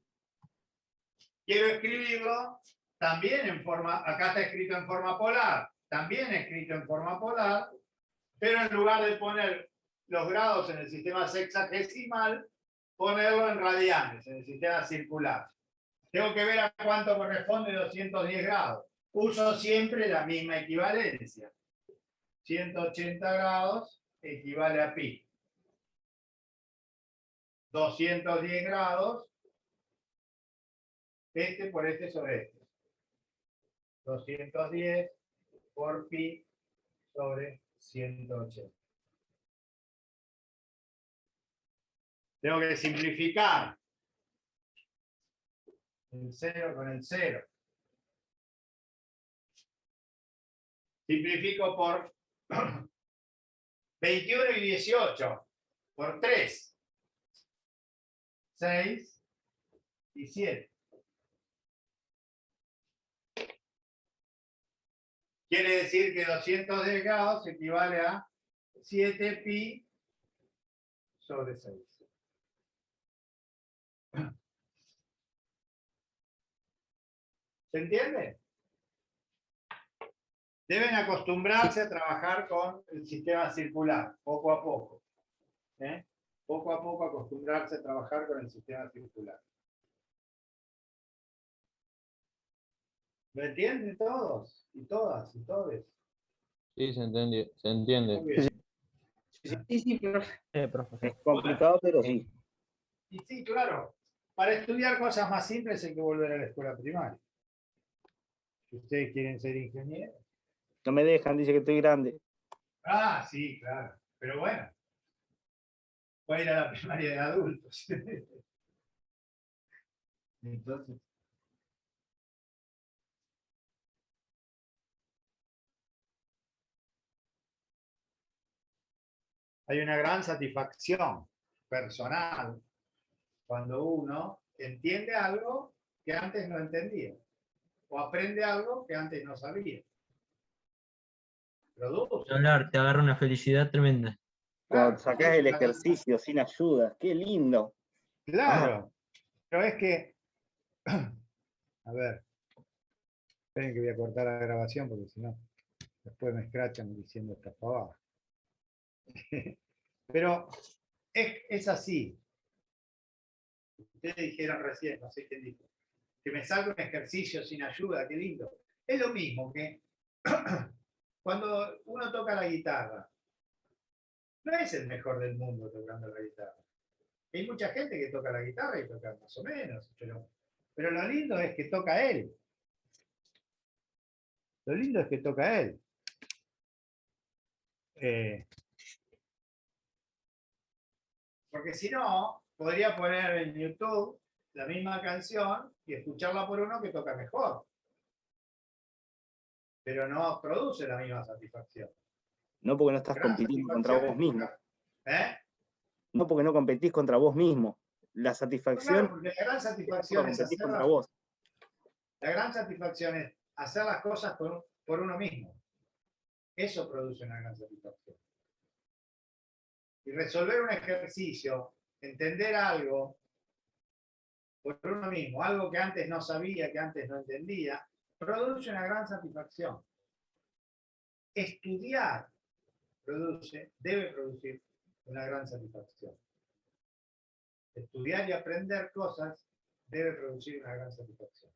Quiero escribirlo también en forma, acá está escrito en forma polar, también escrito en forma polar, pero en lugar de poner los grados en el sistema sexagesimal, ponerlo en radianes, en el sistema circular. Tengo que ver a cuánto corresponde 210 grados. Uso siempre la misma equivalencia. 180 grados equivale a pi. 210 grados, este por este sobre este. 210 por pi sobre 180. Tengo que simplificar el 0 con el 0. Simplifico por 21 y 18 por 3. 6 y 7. Quiere decir que 210 grados equivale a 7 pi sobre 6. ¿Se entiende? Deben acostumbrarse a trabajar con el sistema circular, poco a poco. Poco a poco acostumbrarse a trabajar con el sistema circular. ¿Lo entienden todos? ¿Y todas? ¿Y todes? Sí, se entiende. Muy bien. Sí, profe. Profe. Es complicado, pero sí. Y sí, claro. Para estudiar cosas más simples hay que volver a la escuela primaria. Si ustedes quieren ser ingenieros. No me dejan, dice que estoy grande. Ah, sí, claro. Pero bueno. Voy a ir a la primaria de adultos. Entonces. Hay una gran satisfacción personal cuando uno entiende algo que antes no entendía. O aprende algo que antes no sabía. Produce. Hablar, te agarra una felicidad tremenda. Cuando sacás el ejercicio sin ayuda, qué lindo. Claro, pero es que, a ver, esperen que voy a cortar la grabación porque si no, después me escrachan diciendo estas pavadas. Pero es así. Ustedes dijeron recién, no sé quién dijo, que me salga un ejercicio sin ayuda, qué lindo. Es lo mismo que cuando uno toca la guitarra. no es el mejor del mundo tocando la guitarra. Hay mucha gente que toca la guitarra y toca más o menos, pero lo lindo es que toca él. Lo lindo es que toca él. Porque si no, podría poner en YouTube la misma canción y escucharla por uno que toca mejor. Pero no produce la misma satisfacción. No porque no estás Gran compitiendo contra satisfacción vos es mismo. tocar. ¿Eh? No porque no competís contra vos mismo. La satisfacción Claro, porque la gran es satisfacción cuando es competís contra hacerlas. vos. La gran satisfacción es hacer las cosas por uno mismo. Eso produce una gran satisfacción. Y resolver un ejercicio, entender algo por uno mismo, algo que antes no sabía, que antes no entendía, produce una gran satisfacción. Estudiar debe producir una gran satisfacción. Estudiar y aprender cosas debe producir una gran satisfacción.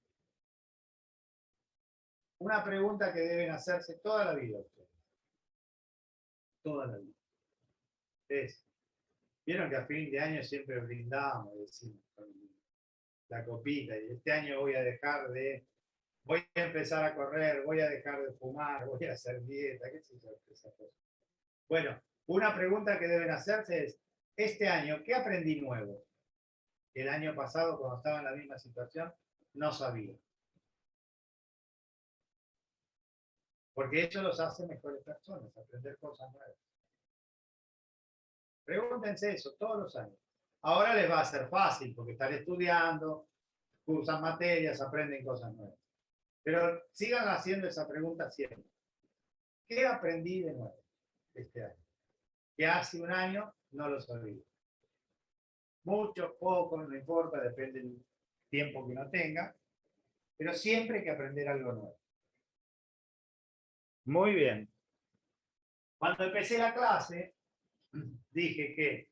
Una pregunta que deben hacerse toda la vida ustedes. Toda la vida. Vieron que a fin de año siempre brindamos, decimos, con la copita, y este año voy a empezar a correr, voy a dejar de fumar, voy a hacer dieta, qué sé yo, esas cosas. Bueno, una pregunta que deben hacerse es, este año, ¿qué aprendí nuevo? El año pasado, cuando estaba en la misma situación, no sabía. Porque eso los hace mejores personas, aprender cosas nuevas. Pregúntense eso todos los años. Ahora les va a ser fácil, porque están estudiando, cursan materias, aprenden cosas nuevas. Pero sigan haciendo esa pregunta siempre. ¿Qué aprendí de nuevo este año? Que hace un año no lo sabía. Mucho, poco, no importa, depende del tiempo que uno tenga, pero siempre hay que aprender algo nuevo. Muy bien. Cuando empecé la clase, dije que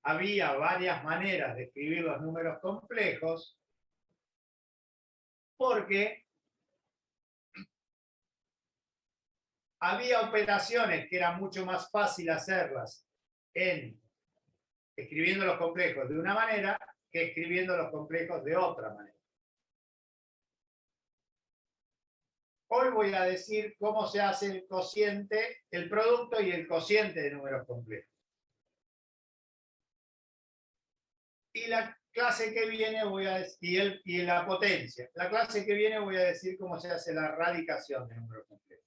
había varias maneras de escribir los números complejos porque había operaciones que era mucho más fácil hacerlas escribiendo los complejos de una manera que escribiendo los complejos de otra manera. Hoy voy a decir cómo se hace el cociente, el producto y el cociente de números complejos. Y la clase que viene voy a decir, y la potencia. La clase que viene voy a decir cómo se hace la radicación de números complejos.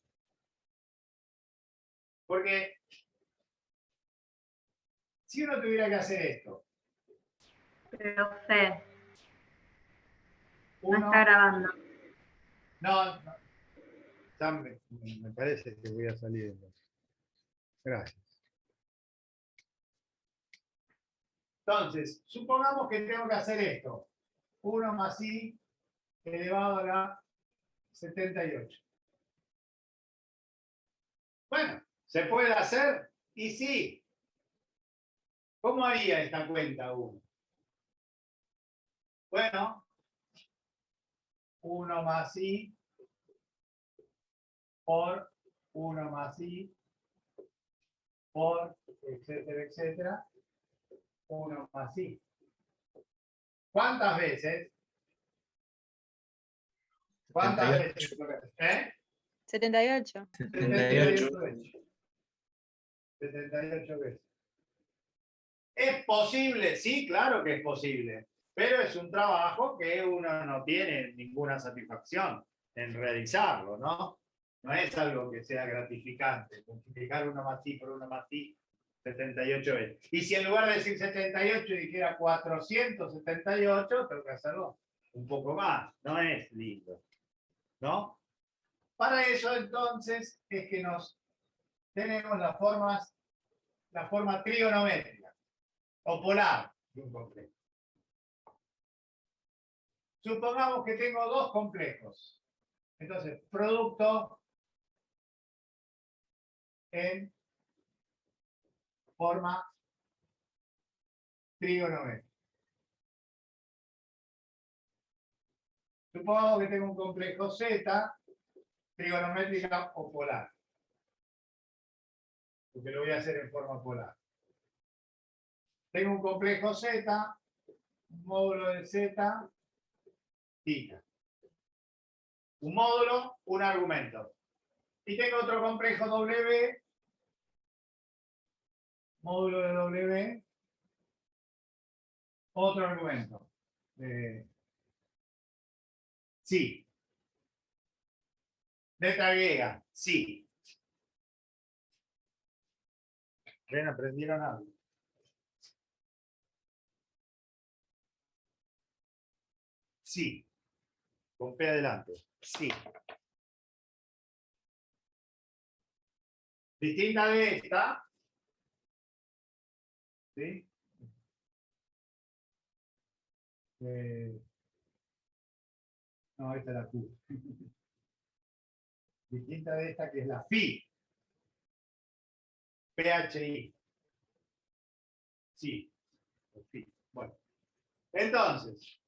Porque si uno tuviera que hacer esto. Profe, no está grabando. No. Ya me parece que voy a salir entonces. Gracias. Entonces, supongamos que tengo que hacer esto. 1 más i elevado a la 78. Bueno, ¿se puede hacer? Y sí. ¿Cómo haría esta cuenta uno? Bueno, 1 más i por 1 más i por etcétera, etcétera. 1 más i. ¿Cuántas veces? ¿Cuántas veces? 78. 78 veces. ¿Es posible? Sí, claro que es posible. Pero es un trabajo que uno no tiene ninguna satisfacción en realizarlo, ¿no? No es algo que sea gratificante. Multiplicar 1 más i por 1 más i, 78 veces. Y si en lugar de decir 78 dijera 478, tengo que hacerlo un poco más. No es lindo, ¿no? Para eso, entonces, es que tenemos la forma trigonométrica o polar de un complejo. Supongamos que tengo dos complejos. Entonces, producto en forma trigonométrica. Supongamos que tengo un complejo Z, trigonométrica o polar. porque lo voy a hacer en forma polar. Tengo un complejo Z, un módulo de Z, θ. Un módulo, un argumento. Y tengo otro complejo W, módulo de W, otro argumento. Sí. Letra griega, sí. ¿Ven? ¿Aprendieron algo? Sí. Con P adelante. Sí. Distinta de esta. ¿Sí? No, esta es la Q. Distinta de esta que es la phi. PHI. Sí. Phi. Bueno. Entonces,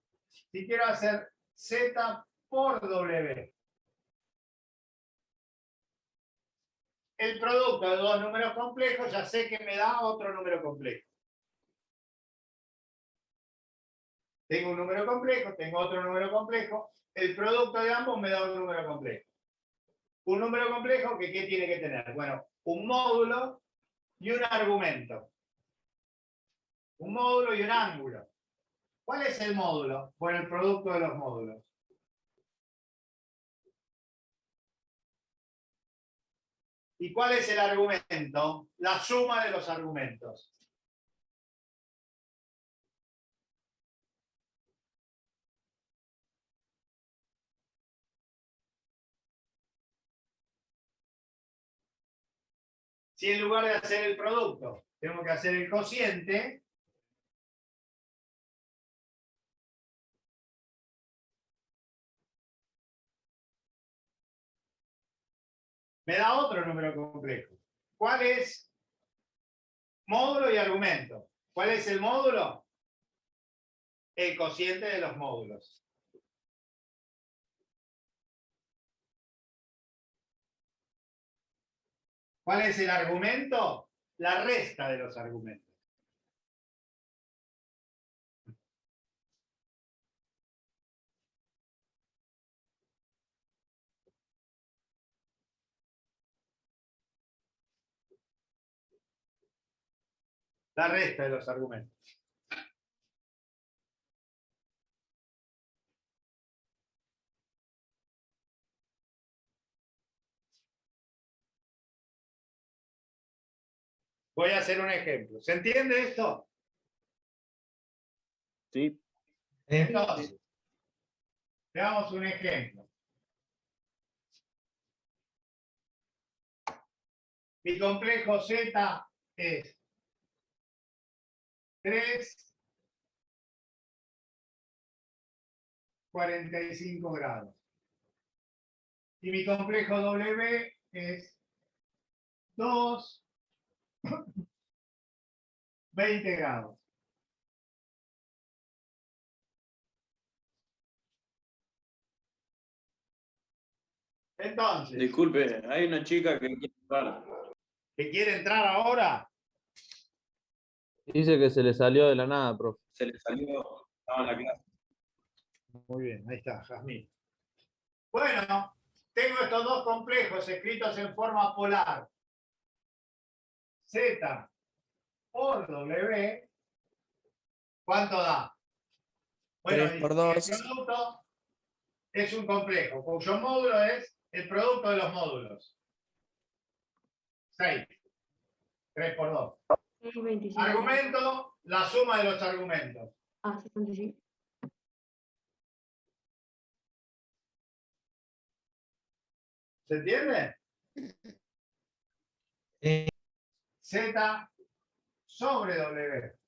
si quiero hacer Z por W, el producto de dos números complejos ya sé que me da otro número complejo. Tengo un número complejo, tengo otro número complejo. El producto de ambos me da un número complejo. Un número complejo que ¿qué tiene que tener? Bueno, un módulo y un argumento. Un módulo y un ángulo. ¿Cuál es el módulo? Bueno, el producto de los módulos. ¿Y cuál es el argumento? La suma de los argumentos. Si en lugar de hacer el producto, tengo que hacer el cociente, me da otro número complejo. ¿Cuál es? Módulo y argumento. ¿Cuál es el módulo? El cociente de los módulos. ¿Cuál es el argumento? La resta de los argumentos. La resta de los argumentos. Voy a hacer un ejemplo. ¿Se entiende esto? Sí. Entonces, veamos un ejemplo. Mi complejo Z es 3, 45 grados. Y mi complejo W es 2, 20 grados. Entonces, Disculpe, hay una chica que quiere entrar. ¿que quiere entrar ahora? Dice que se le salió de la nada, profe. Se le salió, estaba en la clase. Muy bien, ahí está, Jazmín. Bueno, tengo estos dos complejos escritos en forma polar. Z por W, ¿cuánto da? Bueno, 3 por el 2. producto es un complejo, cuyo módulo es el producto de los módulos. 6. 3 por 2. 25. Argumento, la suma de los argumentos. Ah, 65. ¿Se entiende? Z sobre W.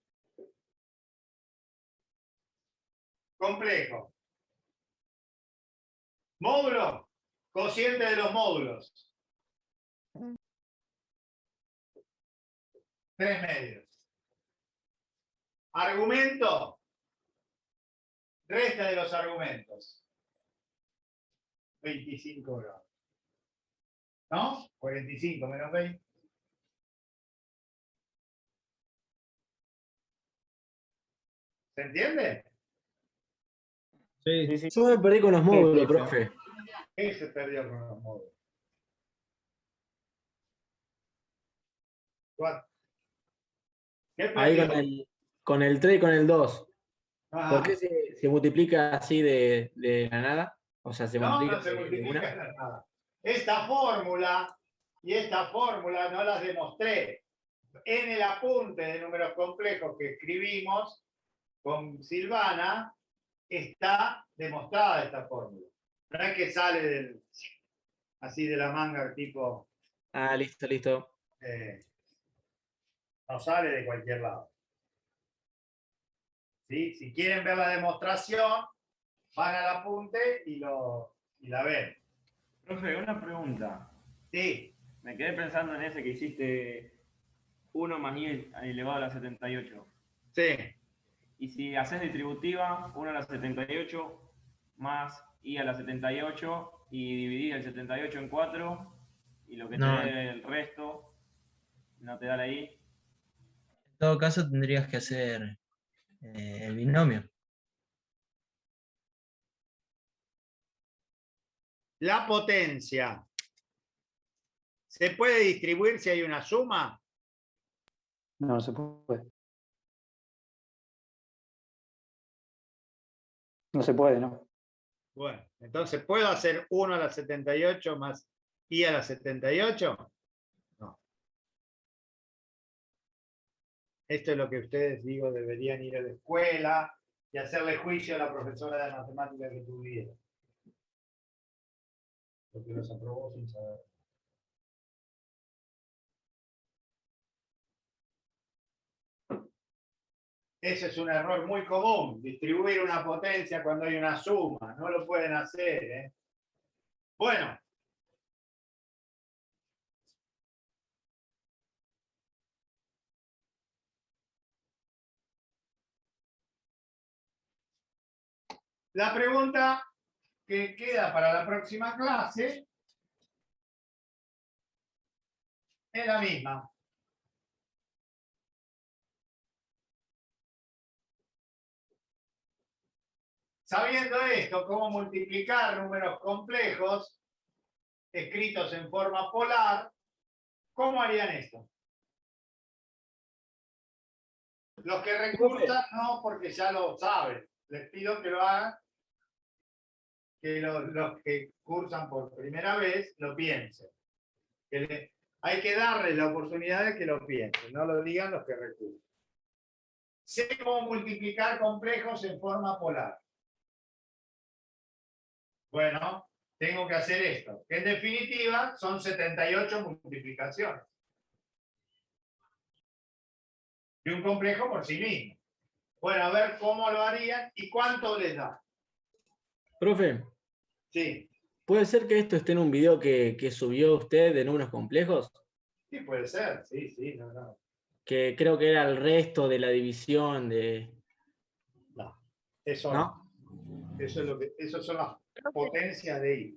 Complejo. Módulo, cociente de los módulos. 3 medios. Argumento, resta de los argumentos. 25 grados. ¿No? 45 menos 20. ¿Se entiende? Sí. Yo me perdí con los módulos, profe. ¿Qué se perdió con los módulos? ¿Cuál? ¿Qué Ahí perdió? con el 3 y con el 2. Ah. ¿Por qué se multiplica así de la nada? O sea, se multiplica No se de multiplica una. nada. Esta fórmula y esta fórmula no las demostré. En el apunte de números complejos que escribimos con Silvana, está demostrada esta fórmula. No es que sale así de la manga tipo... Ah, listo. No sale de cualquier lado. ¿Sí? Si quieren ver la demostración, van al apunte y la ven. Profe, una pregunta. Sí. Me quedé pensando en ese que hiciste 1 más i elevado a la 78. Sí. Y si haces distributiva, 1 a la 78 más i a la 78 y dividís el 78 en 4 y lo que te No. dé el resto no te da la i. En todo caso tendrías que hacer el binomio. La potencia. ¿Se puede distribuir si hay una suma? No se puede. No se puede, ¿no? Bueno, entonces, ¿puedo hacer 1 a la 78 más i a la 78? No. Esto es lo que ustedes, digo, deberían ir a la escuela y hacerle juicio a la profesora de matemáticas que tuvieron. Porque los aprobó sin saber. Ese es un error muy común, distribuir una potencia cuando hay una suma. No lo pueden hacer, ¿eh? Bueno. La pregunta que queda para la próxima clase es la misma. Sabiendo esto, cómo multiplicar números complejos escritos en forma polar, ¿cómo harían esto? Los que recursan no, porque ya lo saben. Les pido que lo hagan, que los que cursan por primera vez lo piensen. Hay que darles la oportunidad de que lo piensen, no lo digan los que recursan. Sé cómo multiplicar complejos en forma polar. Bueno, tengo que hacer esto, que en definitiva son 78 multiplicaciones. Y un complejo por sí mismo. Bueno, a ver cómo lo harían y cuánto les da. Profe. Sí. ¿Puede ser que esto esté en un video que subió usted de números complejos? Sí, puede ser, sí, no. Que creo que era el resto de la división de... No, eso ¿no? Eso son las potencias de i.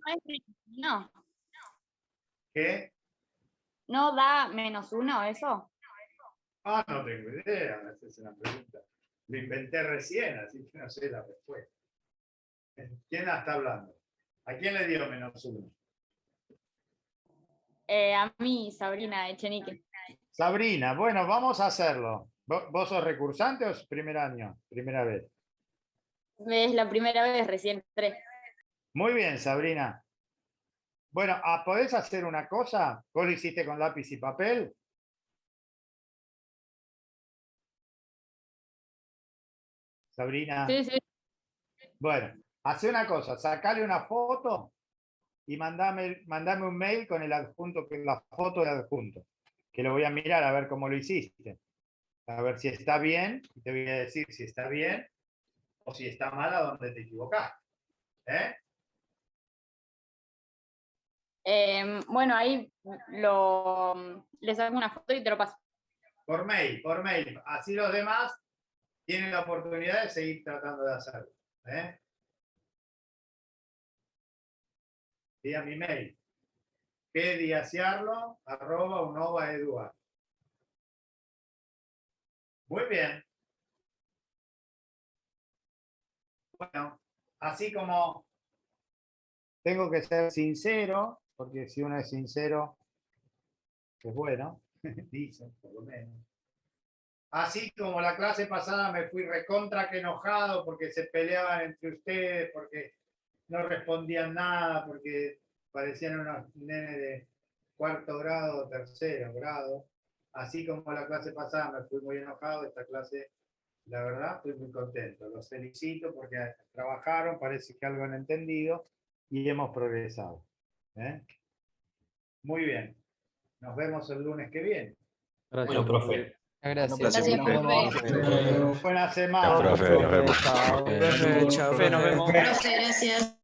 No. ¿Qué? ¿No da -1 eso? Ah, no tengo idea, esa es una pregunta. Lo inventé recién, así que no sé la respuesta. ¿Quién la está hablando? ¿A quién le dio -1? A mí, Sabrina Echenique. Sabrina, bueno, vamos a hacerlo. ¿Vos sos recursante o es primer año? Primera vez. Es la primera vez, recién entré. Muy bien, Sabrina. Bueno, ¿podés hacer una cosa? ¿Vos lo hiciste con lápiz y papel? Sabrina. Sí. Bueno, hace una cosa, sacale una foto y mandame un mail con el adjunto, la foto del adjunto, que lo voy a mirar a ver cómo lo hiciste. A ver si está bien, y te voy a decir si está bien o si está mal a donde te equivocaste. Bueno, ahí le saco una foto y te lo paso. Por mail. Así los demás tienen la oportunidad de seguir tratando de hacerlo. Y a mi mail. pdiasiarlo@unova.edu. Muy bien. Bueno, así como tengo que ser sincero, porque si uno es sincero, es bueno, dicen, por lo menos. Así como la clase pasada me fui recontra que enojado porque se peleaban entre ustedes, porque no respondían nada, porque parecían unos nenes de cuarto grado o tercero grado. Así como la clase pasada me fui muy enojado, esta clase, la verdad, estoy muy contento. Los felicito porque trabajaron, parece que algo han entendido y hemos progresado. Muy bien. Nos vemos el lunes que viene. Gracias, Bueno, profe. Gracias. Gracias, profe. Buena semana. Profe, nos vemos. Profe, chao. Profe, nos vemos. Profe, gracias.